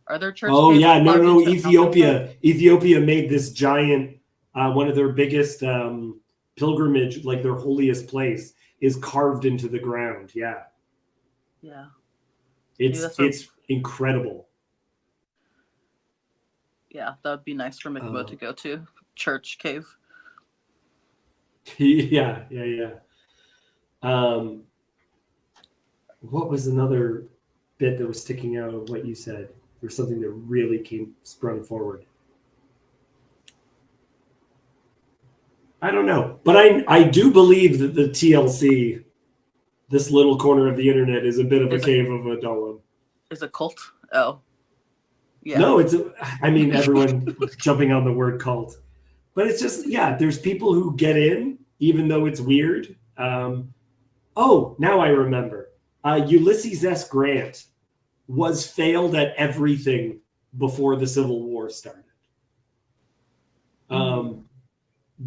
Are there church caves? Yeah, no. Ethiopia made this giant, one of their biggest pilgrimage, like their holiest place, is carved into the ground. Yeah. Yeah. It's incredible. Yeah, that would be nice for Mikmo to go to. Church cave. Yeah. What was another bit that was sticking out of what you said? Or something that really sprung forward. I don't know, but I do believe that the TLC, this little corner of the internet, is a bit of a cave of Adullam. Is a cult? Oh, yeah. No, everyone jumping on the word cult, but it's just there's people who get in even though it's weird. Now I remember. Ulysses S. Grant was failed at everything before the Civil War started.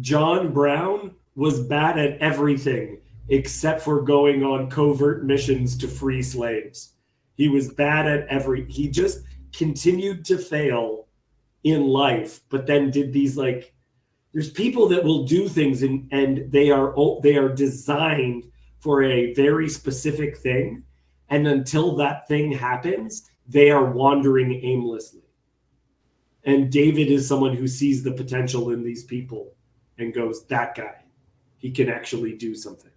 John Brown was bad at everything except for going on covert missions to free slaves. He was bad at he just continued to fail in life, but then did these there's people that will do things and they are designed for a very specific thing. And until that thing happens, they are wandering aimlessly. And David is someone who sees the potential in these people and goes, that guy, he can actually do something.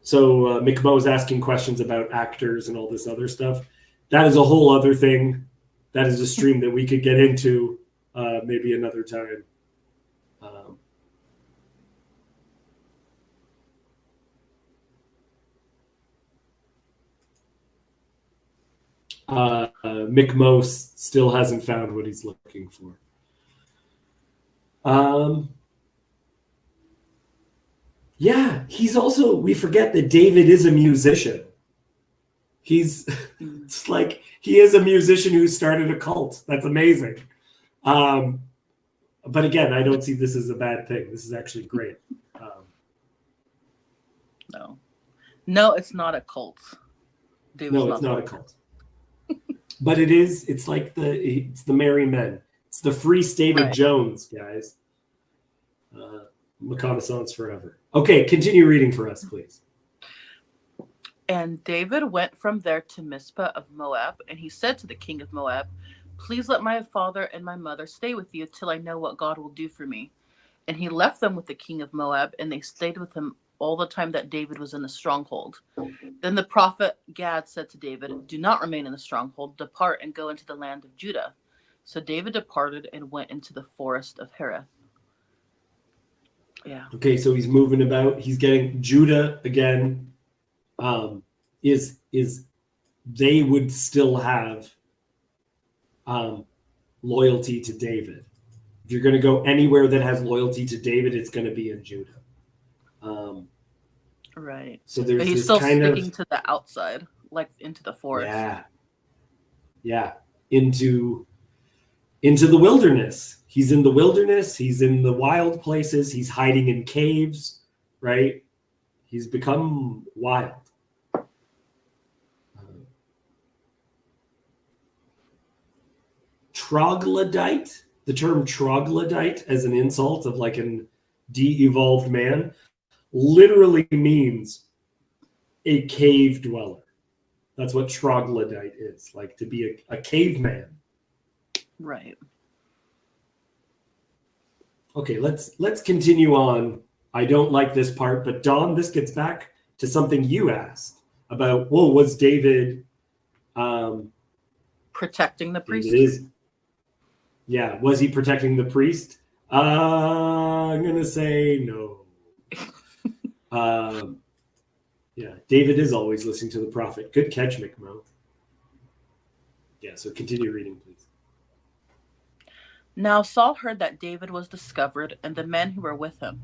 So Mikmo's asking questions about actors and all this other stuff. That is a whole other thing. That is a stream that we could get into maybe another time. McMose still hasn't found what he's looking for. Yeah, he's also, we forget that David is a musician. It's like he is a musician who started a cult. That's amazing. But again, I don't see this as a bad thing. This is actually great. No, it's not a cult. No, it's not a cult. But it's like it's the Merry Men. It's the Free State of Jones, guys. Reconnaissance forever. Okay, continue reading for us, please. And David went from there to Mizpah of Moab, and he said to the king of Moab, "Please let my father and my mother stay with you till I know what God will do for me." And he left them with the king of Moab, and they stayed with him all the time that David was in the stronghold. Then the prophet Gad said to David, "Do not remain in the stronghold. Depart and go into the land of Judah." So David departed and went into the forest of Hereth. Yeah. Okay, so he's moving about. He's getting Judah again. Is they would still have loyalty to David. If you're going to go anywhere that has loyalty to David, it's going to be in Judah. Right. So there's but he's this still kind sticking of to the outside, like into the forest. Yeah. Into the wilderness. He's in the wilderness. He's in the wild places. He's hiding in caves, right? He's become wild. Troglodyte, the term troglodyte as an insult of like an de-evolved man, literally means a cave dweller. That's what troglodyte is, like to be a caveman. Right. Okay, let's continue on. I don't like this part, but Dawn, this gets back to something you asked about. Well, was David protecting the priest? Was he protecting the priest? I'm gonna say no. Yeah, David is always listening to the prophet. Good catch, McMo. Yeah, so continue reading, please. Now Saul heard that David was discovered, and the men who were with him.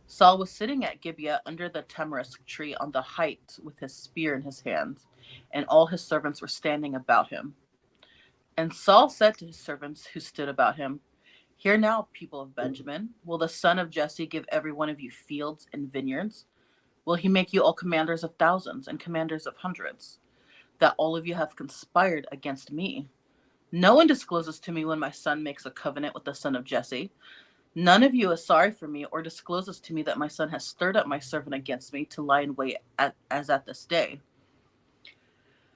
Saul was sitting at Gibeah under the tamarisk tree on the height with his spear in his hand, and all his servants were standing about him. And Saul said to his servants who stood about him, "Hear now, people of Benjamin, will the son of Jesse give every one of you fields and vineyards? Will he make you all commanders of thousands and commanders of hundreds, that all of you have conspired against me? No one discloses to me when my son makes a covenant with the son of Jesse. None of you is sorry for me or discloses to me that my son has stirred up my servant against me to lie in wait as at this day."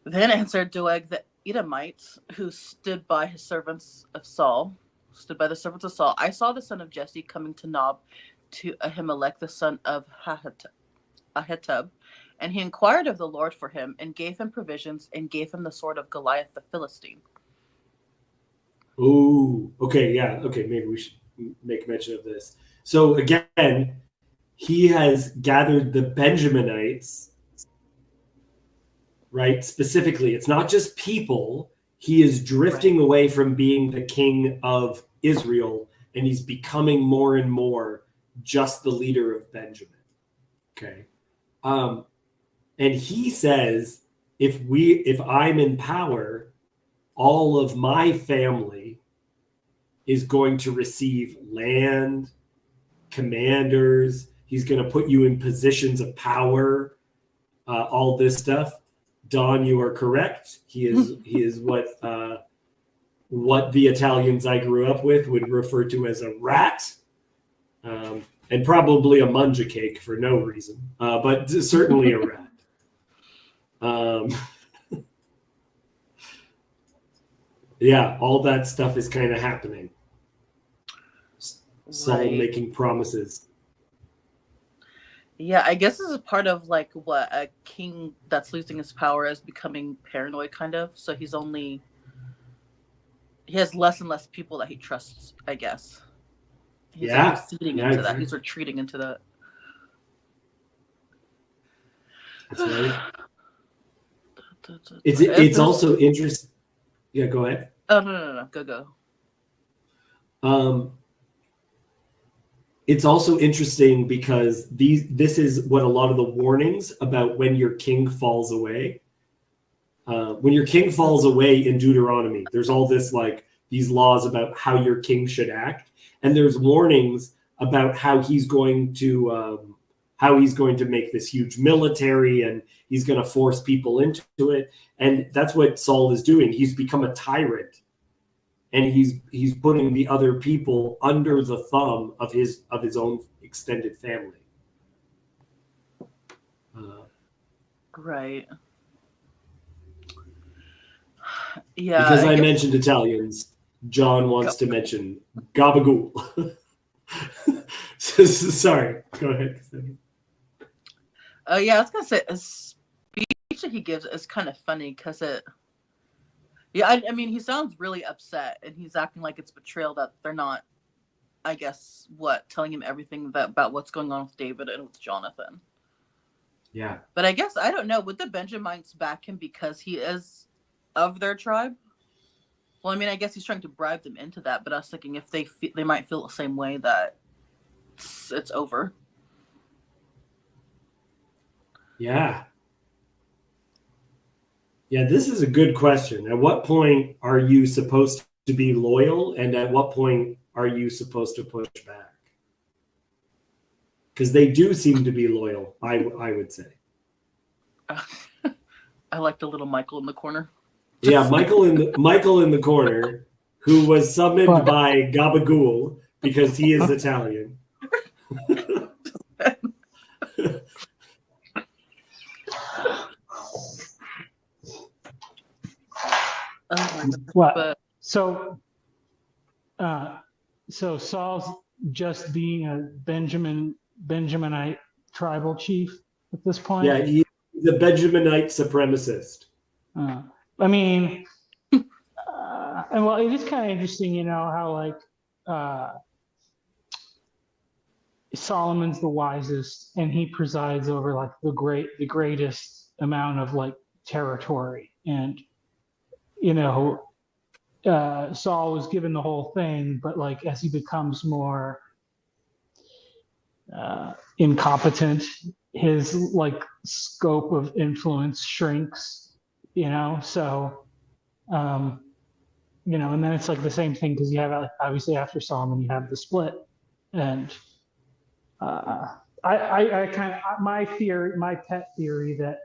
Then answered Doeg the Edomite, who stood by the servants of Saul, "I saw the son of Jesse coming to Nob to Ahimelech, the son of Ahitub, and he inquired of the Lord for him and gave him provisions and gave him the sword of Goliath the Philistine." Oh, okay, yeah, okay, maybe we should make mention of this. So again, he has gathered the Benjaminites, right? Specifically, it's not just people. He is drifting away from being the king of Israel, and he's becoming more and more just the leader of Benjamin. Okay. And he says, if I'm in power, all of my family is going to receive land, commanders. He's going to put you in positions of power, all this stuff. Don, you are correct. He is what the Italians I grew up with would refer to as a rat, and probably a munja cake for no reason, but certainly a rat. Yeah, all that stuff is kind of happening. Saul making promises. Yeah, I guess this is part of like what a king that's losing his power is becoming paranoid, kind of. So he has less and less people that he trusts, I guess. He's receding into that. He's retreating into that. That's right. It's also interesting. Yeah, go ahead. Oh no. Go. It's also interesting because this is what a lot of the warnings about when your king falls away. When your king falls away in Deuteronomy, there's all this like these laws about how your king should act, and there's warnings about how he's going to make this huge military, and he's going to force people into it, and that's what Saul is doing. He's become a tyrant, and he's putting the other people under the thumb of his own extended family. Right. Yeah. Because I mentioned Italians, John wants to mention gabagool. Sorry, go ahead. Yeah, I was gonna say a speech that he gives is kind of funny because I mean, he sounds really upset and he's acting like it's betrayal that they're not, I guess, telling him everything about what's going on with David and with Jonathan. Yeah. But I guess, I don't know, would the Benjamites back him because he is of their tribe? Well, I mean, I guess he's trying to bribe them into that, but I was thinking if they might feel the same way that it's over. Yeah. Yeah, this is a good question. At what point are you supposed to be loyal, and at what point are you supposed to push back? Because they do seem to be loyal, I would say. I like the little Michael in the corner. Yeah, Michael in the corner, who was summoned by Gabagool because he is Italian. What? But So Saul's just being a Benjaminite tribal chief at this point. Yeah, he's a Benjaminite supremacist. I mean, and well, it is kind of interesting, how like Solomon's the wisest, and he presides over like the greatest amount of like territory, and Saul was given the whole thing, but like as he becomes more incompetent, his like scope of influence shrinks, so and then it's like the same thing because you have obviously after Solomon you have the split, and I kind of my pet theory that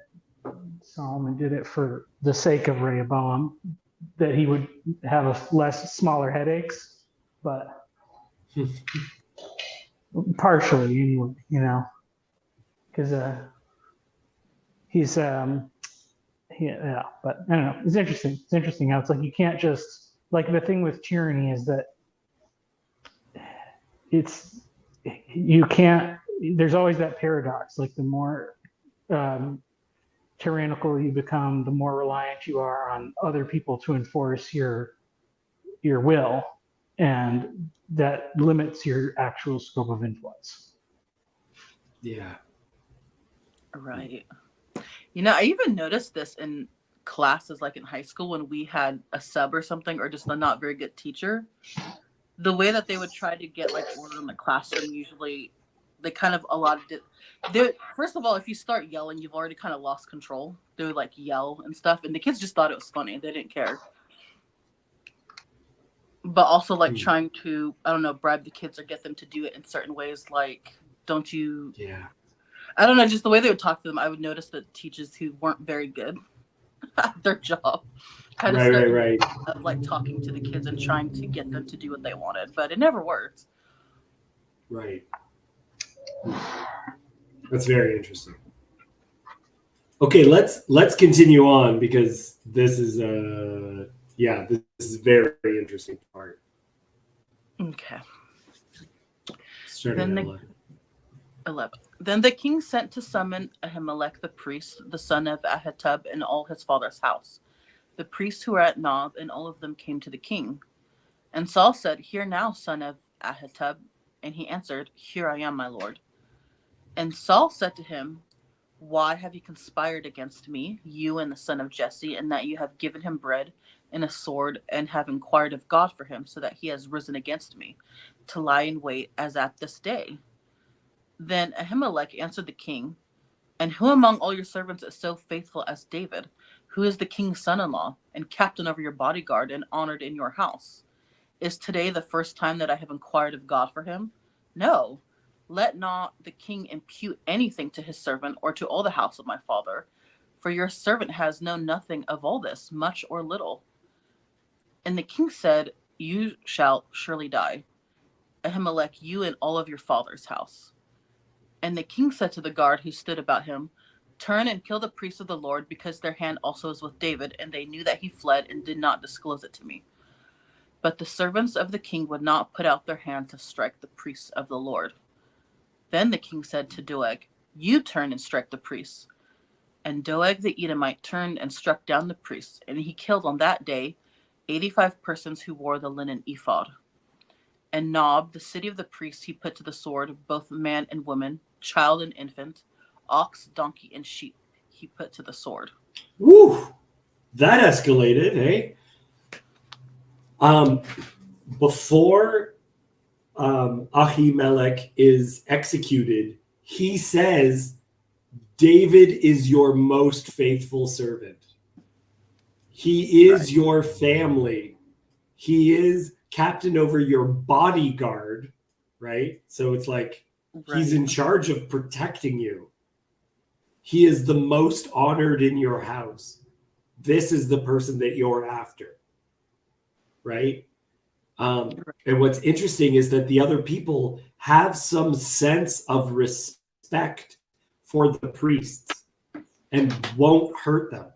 Solomon did it for the sake of Rehoboam, that he would have smaller headaches, but partially anyway, because he's yeah, but I don't know. It's interesting how it's like you can't just like the thing with tyranny is that you can't. There's always that paradox. Like the more tyrannical you become, the more reliant you are on other people to enforce your will, and that limits your actual scope of influence. Yeah. right. I even noticed this in classes, like in high school, when we had a sub or something, or just a not very good teacher. The way that they would try to get like order in the classroom, usually they kind of allotted it. First of all, if you start yelling, you've already kind of lost control. They would like yell and stuff, and the kids just thought it was funny. They didn't care. But also like trying to, I don't know, bribe the kids or get them to do it in certain ways. Like, don't you? Yeah. I don't know, just the way they would talk to them, I would notice that teachers who weren't very good at their job had a certain way of like talking to the kids and trying to get them to do what they wanted, but it never worked. Right. That's very interesting. Okay, let's continue on because this is a very interesting part. Okay. Starting at 11. Then the king sent to summon Ahimelech the priest, the son of Ahitub, and all his father's house. The priests who were at Nob, and all of them came to the king. And Saul said, "Hear now, son of Ahitub." And he answered, "Here I am, my lord." And Saul said to him, Why have you conspired against me, you and the son of Jesse, and that you have given him bread and a sword, and have inquired of God for him, so that he has risen against me, to lie in wait as at this day? Then Ahimelech answered the king, And who among all your servants is so faithful as David, who is the king's son-in-law, and captain over your bodyguard, and honored in your house? Is today the first time that I have inquired of God for him? No. Let not the king impute anything to his servant or to all the house of my father, for your servant has known nothing of all this, much or little. And the king said, You shall surely die, Ahimelech, you and all of your father's house. And the king said to the guard who stood about him, Turn and kill the priests of the Lord, because their hand also is with David, and they knew that he fled and did not disclose it to me. But the servants of the king would not put out their hand to strike the priests of the Lord. Then the king said to Doeg, You turn and strike the priests. And Doeg the Edomite turned and struck down the priests, and he killed on that day 85 persons who wore the linen ephod. And Nob, the city of the priests, he put to the sword, both man and woman, child and infant, ox, donkey, and sheep he put to the sword. Woo! That escalated, eh? Before Ahimelech is executed, he says, David is your most faithful servant. He is your family. He is captain over your bodyguard, right? So it's like he's in charge of protecting you. He is the most honored in your house. This is the person that you're after, right? And what's interesting is that the other people have some sense of respect for the priests and won't hurt them.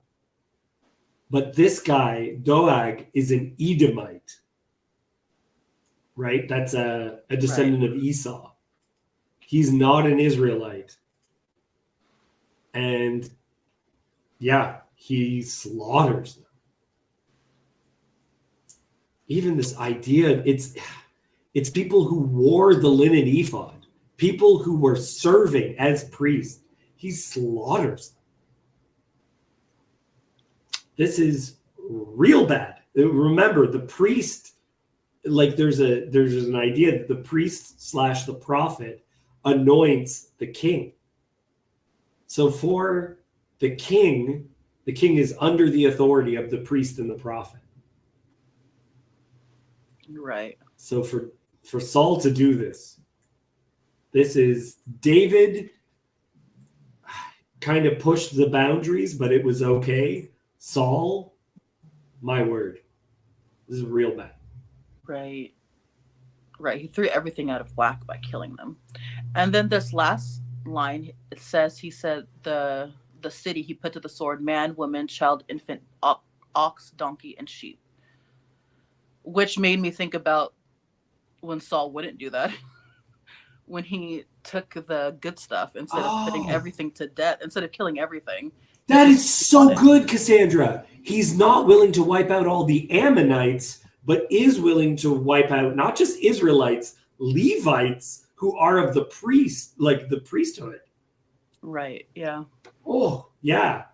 But this guy, Doeg, is an Edomite, right? That's a descendant of Esau. He's not an Israelite. And yeah, he slaughters them. Even this idea, it's people who wore the linen ephod, people who were serving as priests. He slaughters them. This is real bad. Remember, the priest, like there's an idea that the priest / the prophet anoints the king. So for the king is under the authority of the priest and the prophet. Right. So for Saul to do this is David kind of pushed the boundaries, but it was okay. Saul, my word, this is real bad. Right. He threw everything out of whack by killing them. And then this last line, it says, he said the city he put to the sword, man, woman, child, infant, ox, donkey, and sheep. Which made me think about when Saul wouldn't do that. When he took the good stuff instead of putting everything to death, instead of killing everything. That is so good, Cassandra. He's not willing to wipe out all the Ammonites, but is willing to wipe out not just Israelites, Levites who are of the priest, like the priesthood. Right, yeah. Oh, yeah.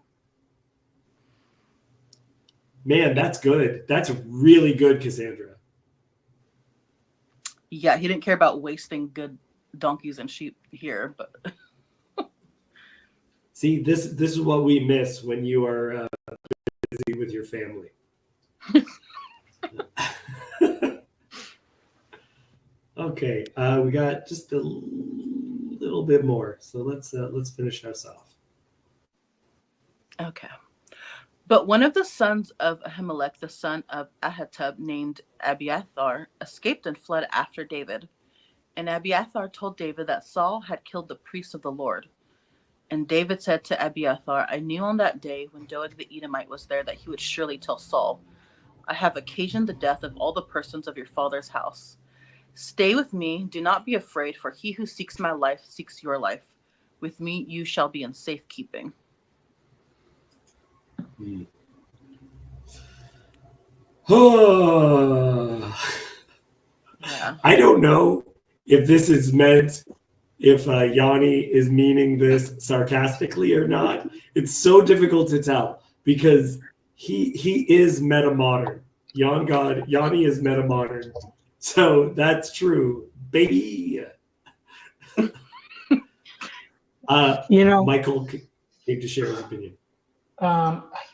Man, that's good. That's really good, Cassandra. Yeah, he didn't care about wasting good donkeys and sheep here, but see, this is what we miss when you are busy with your family. Okay, we got just a little bit more, so let's finish us off. Okay. But one of the sons of Ahimelech, the son of Ahitub, named Abiathar, escaped and fled after David. And Abiathar told David that Saul had killed the priests of the Lord. And David said to Abiathar, I knew on that day when Doeg the Edomite was there that he would surely tell Saul, I have occasioned the death of all the persons of your father's house. Stay with me, do not be afraid, for he who seeks my life seeks your life. With me you shall be in safekeeping. Yeah. I don't know if this is meant if Yanni is meaning this sarcastically or not. It's so difficult to tell because he is meta modern. Yanni is meta modern. So that's true, baby. Michael came to share his opinion.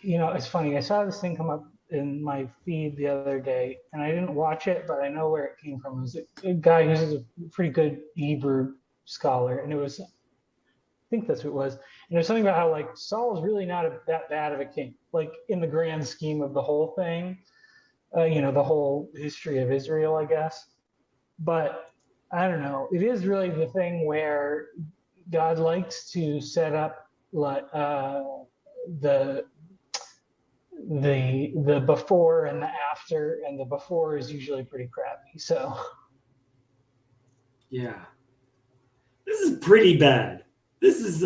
It's funny. I saw this thing come up in my feed the other day, and I didn't watch it, but I know where it came from. It was a guy who's a pretty good Hebrew scholar, and I think that's what it was. And there's something about how like Saul is really not that bad of a king, like in the grand scheme of the whole thing, the whole history of Israel, I guess. But I don't know. It is really the thing where God likes to set up like the before and the after, and the before is usually pretty crappy. So yeah, this is pretty bad. This is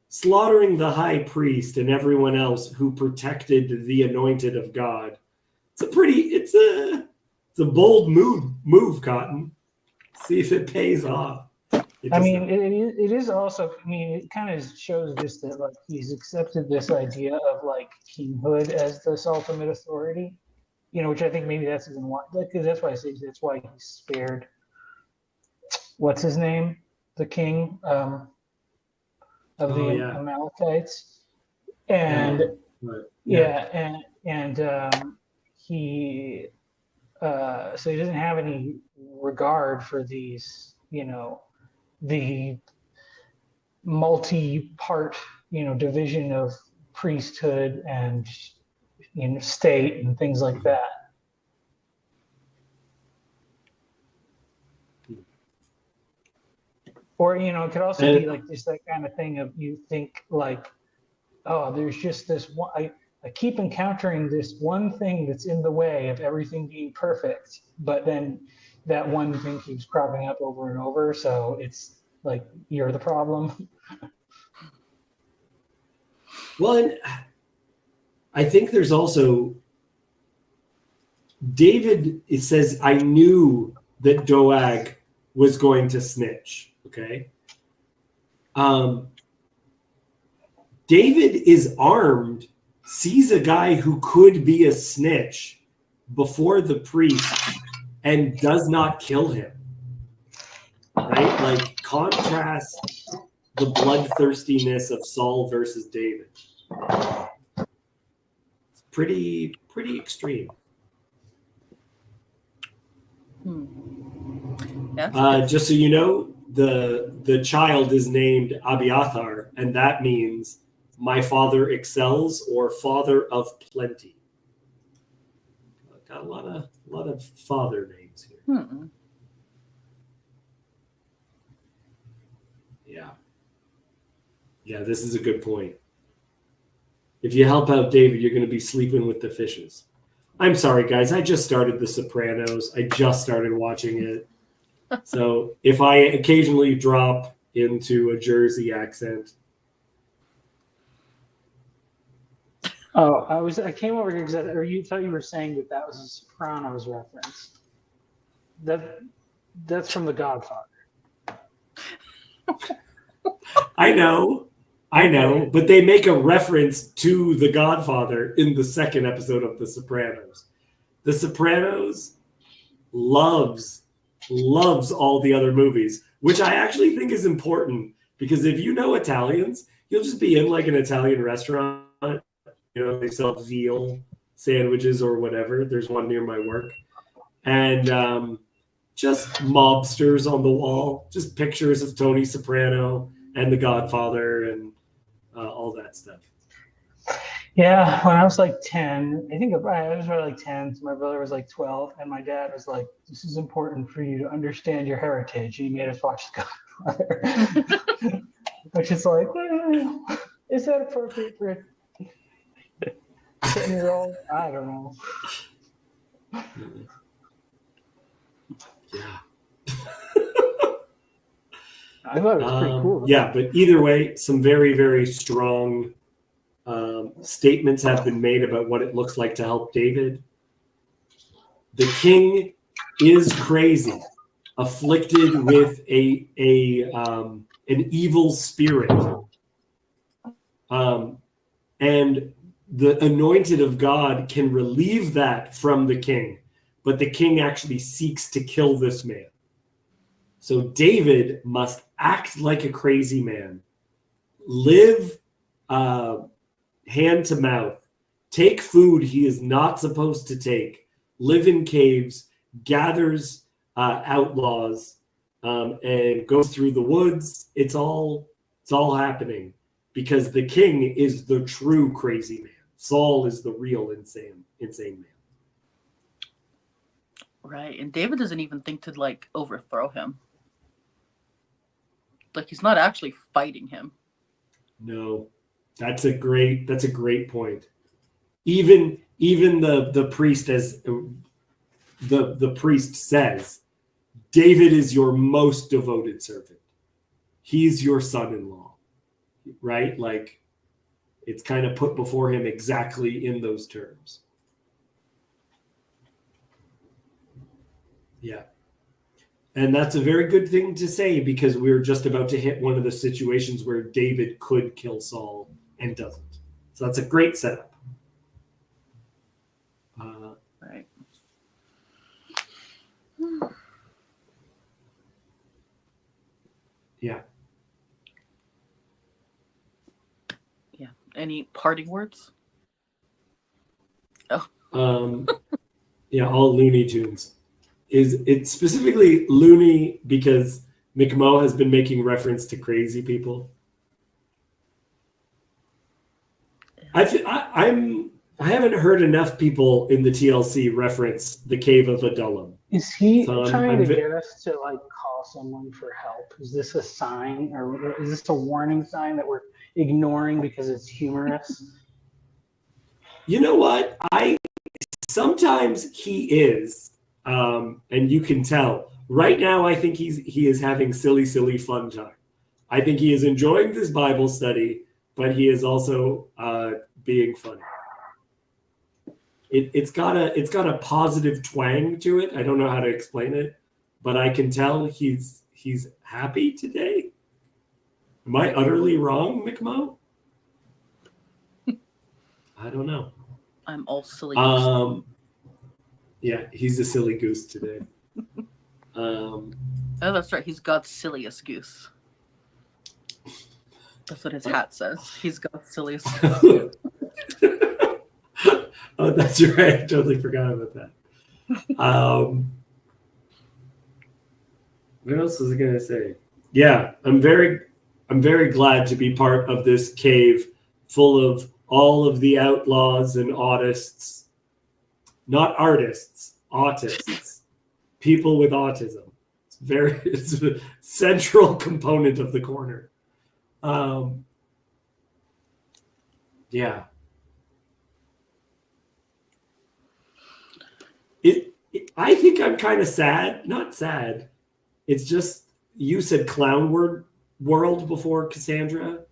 slaughtering the high priest and everyone else who protected the anointed of God. It's a bold move, Cotton. See if it pays off. It is also. It kind of shows just that like he's accepted this idea of like kinghood as this ultimate authority, which I think maybe that's even why. Because that's why I say that's why he spared. What's his name? The king of the Amalekites, and he so he doesn't have any regard for these, the multi-part, division of priesthood and state and things like that. Or it could also be like just that kind of thing of you think like, oh, there's just this one. I keep encountering this one thing that's in the way of everything being perfect, but then that one thing keeps cropping up over and over. So it's like you're the problem. Well, and I think there's also David. It says, "I knew that Doeg was going to snitch." Okay. David is armed, sees a guy who could be a snitch before the priest, and does not kill him. Right? Like, contrast the bloodthirstiness of Saul versus David. It's pretty extreme. Just so you know, the child is named Abiathar, and that means my father excels, or father of plenty. Got a lot of father names here. Yeah, this is a good point. If you help out David, you're going to be sleeping with the fishes. I'm sorry, guys. I just started The Sopranos. I just started watching it. So if I occasionally drop into a Jersey accent. Oh, I came over here because you thought you were saying that was a Sopranos reference. That's from The Godfather. I know, but they make a reference to The Godfather in the second episode of The Sopranos. The Sopranos loves all the other movies, which I actually think is important, because if you know Italians, you'll just be in like an Italian restaurant. They sell veal sandwiches or whatever. There's one near my work. And just mobsters on the wall, just pictures of Tony Soprano and The Godfather and all that stuff. Yeah, when I was like 10, I think I was probably like 10, so my brother was like 12, and my dad was like, this is important for you to understand your heritage. And he made us watch The Godfather. Which is like, is that appropriate for a 10-year-old? I don't know. Yeah. I thought it was pretty cool. Yeah, but either way, some very, very strong statements have been made about what it looks like to help David. The king is crazy. afflicted with an evil spirit. And the anointed of God can relieve that from the king, but the king actually seeks to kill this man. So David must act like a crazy man, live hand to mouth, take food he is not supposed to take, live in caves, gathers outlaws, and goes through the woods. It's all happening because the king is the true crazy man. Saul is the real insane man. Right, and David doesn't even think to like overthrow him. Like he's not actually fighting him. No, that's a great point. Even the priest, as the priest says, David is your most devoted servant. He's your son-in-law, right? Like it's kind of put before him exactly in those terms. Yeah. And that's a very good thing to say because we're just about to hit one of the situations where David could kill Saul and doesn't. So that's a great setup. Right. Yeah. Yeah. Any parting words? Yeah, all Looney Tunes. It's specifically loony because McMo has been making reference to crazy people. I haven't heard enough people in the TLC reference the Cave of Adullam. Is he So trying to get us to like call someone for help? Is this a sign, or is this a warning sign that we're ignoring because it's humorous? You know what? Sometimes he is, and you can tell. Right now, I think he is having silly fun time. I think he is enjoying this Bible study, but he is also being funny. It's got a positive twang to it. I don't know how to explain it, but I can tell he's happy today. Am I utterly wrong, McMo? I don't know. I'm all silly. Yeah, he's a silly goose today. Oh, that's right. He's God's silliest goose. That's what his hat says. He's God's silliest goose. Oh, that's right. I totally forgot about that. What else was I going to say? Yeah, I'm very glad to be part of this cave full of all of the outlaws and autists. Not artists, autists. People with autism. It's a central component of the corner. Yeah. I think I'm kind of sad. Not sad. It's just you said clown world before, Cassandra.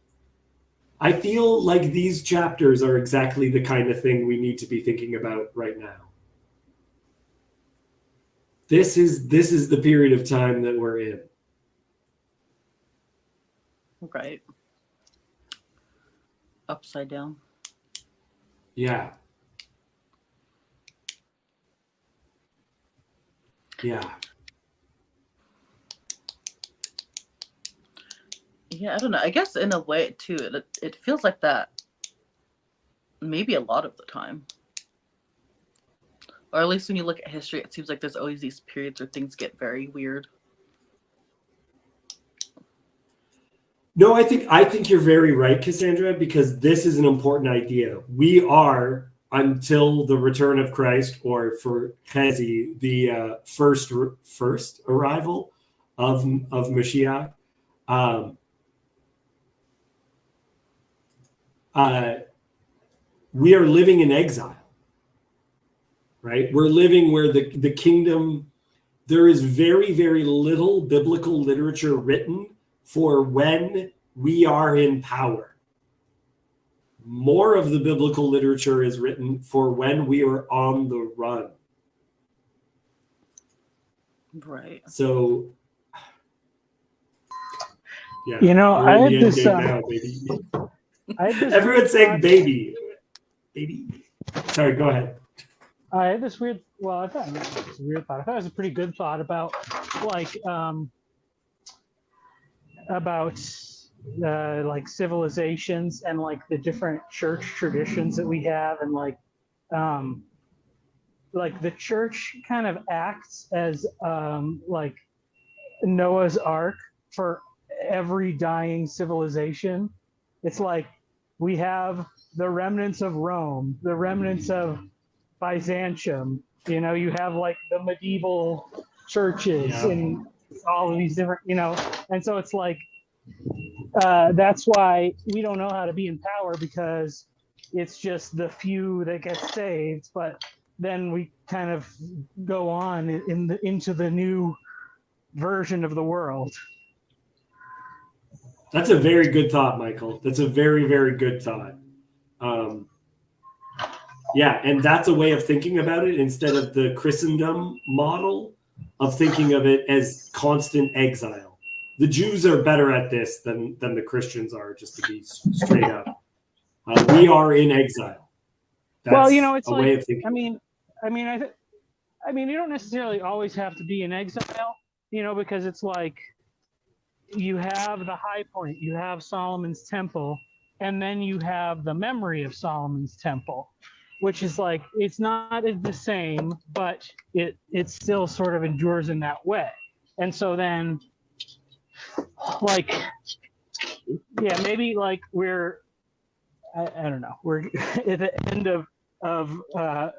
I feel like these chapters are exactly the kind of thing we need to be thinking about right now. This is the period of time that we're in. Right. Upside down. Yeah. Yeah. Yeah, I don't know. I guess in a way too, it feels like that maybe a lot of the time. Or at least when you look at history, it seems like there's always these periods where things get very weird. No, I think you're very right, Cassandra, because this is an important idea. We are, until the return of Christ, or for Chezi, the first arrival of Mashiach. We are living in exile, right? We're living where the kingdom, there is very, very little biblical literature written for when we are in power. More of the biblical literature is written for when we are on the run. Right. So, yeah, You know, we're I in had the end this, game now, baby. I had this Everyone's saying thought- baby. Baby. Sorry, go ahead. I had this weird. Well, I thought it was a weird thought. I thought it was a pretty good thought about like like civilizations and like the different church traditions that we have, and like the church kind of acts as like Noah's Ark for every dying civilization. It's like we have the remnants of Rome, the remnants of Byzantium. You know, you have like the medieval churches and all of these different, and so it's like that's why we don't know how to be in power, because it's just the few that get saved. But then we kind of go on into the new version of the world. That's a very good thought, Michael. That's a very, very good thought. Yeah, and that's a way of thinking about it instead of the Christendom model of thinking of it as constant exile. The Jews are better at this than the Christians are, just to be straight up. We are in exile. That's Well, it's a like, way of thinking. I mean, you don't necessarily always have to be in exile, because it's like you have the high point, you have Solomon's temple, and then you have the memory of Solomon's temple, which is like, it's not the same, but it still sort of endures in that way. And so then, like, yeah, maybe like I don't know, we're at the end of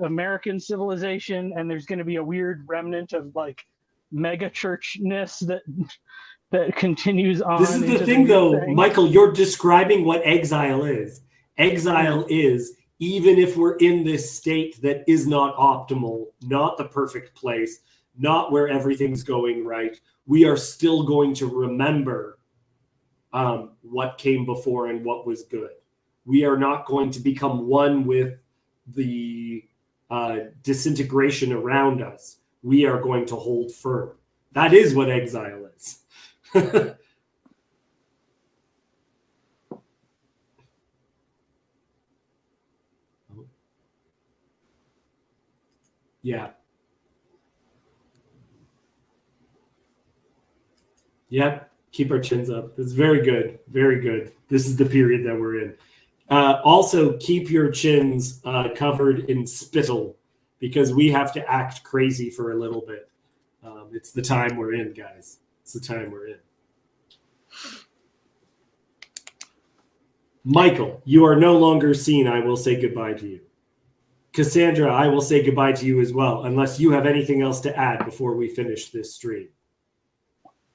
American civilization, and there's going to be a weird remnant of like mega churchness that continues on. This is the thing, though, Michael, you're describing what exile is. Exile is, even if we're in this state that is not optimal, not the perfect place, not where everything's going right, we are still going to remember what came before and what was good. We are not going to become one with the disintegration around us. We are going to hold firm. That is what exile is. Yeah. Yep. Keep our chins up. It's very good. Very good. This is the period that we're in. Also, keep your chins covered in spittle, because we have to act crazy for a little bit. It's the time we're in, guys. It's the time we're in. Michael, you are no longer seen. I will say goodbye to you. Cassandra, I will say goodbye to you as well, unless you have anything else to add before we finish this stream.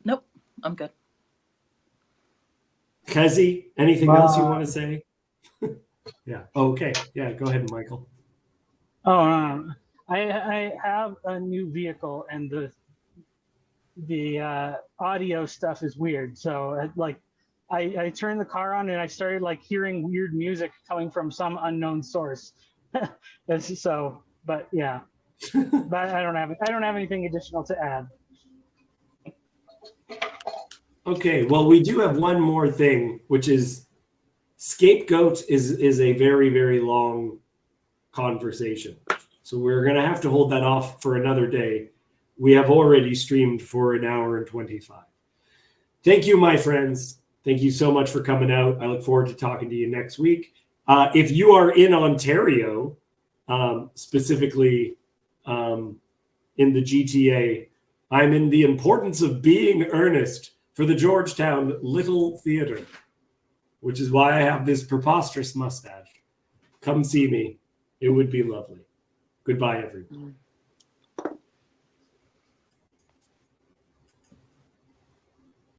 Nope, I'm good. Kezi, anything else you want to say? Yeah. Oh, okay. Yeah, go ahead, Michael. Oh, I have a new vehicle, and the audio stuff is weird. So I turned the car on, and I started like hearing weird music coming from some unknown source. But yeah, but I don't have anything additional to add. Okay, well, we do have one more thing, which is scapegoat is a very, very long conversation. So we're going to have to hold that off for another day. We have already streamed for 1 hour and 25. Thank you, my friends. Thank you so much for coming out. I look forward to talking to you next week. If you are in Ontario, specifically in the GTA, I'm in the Importance of Being Earnest for the Georgetown Little Theater, which is why I have this preposterous mustache. Come see me. It would be lovely. Goodbye, everyone.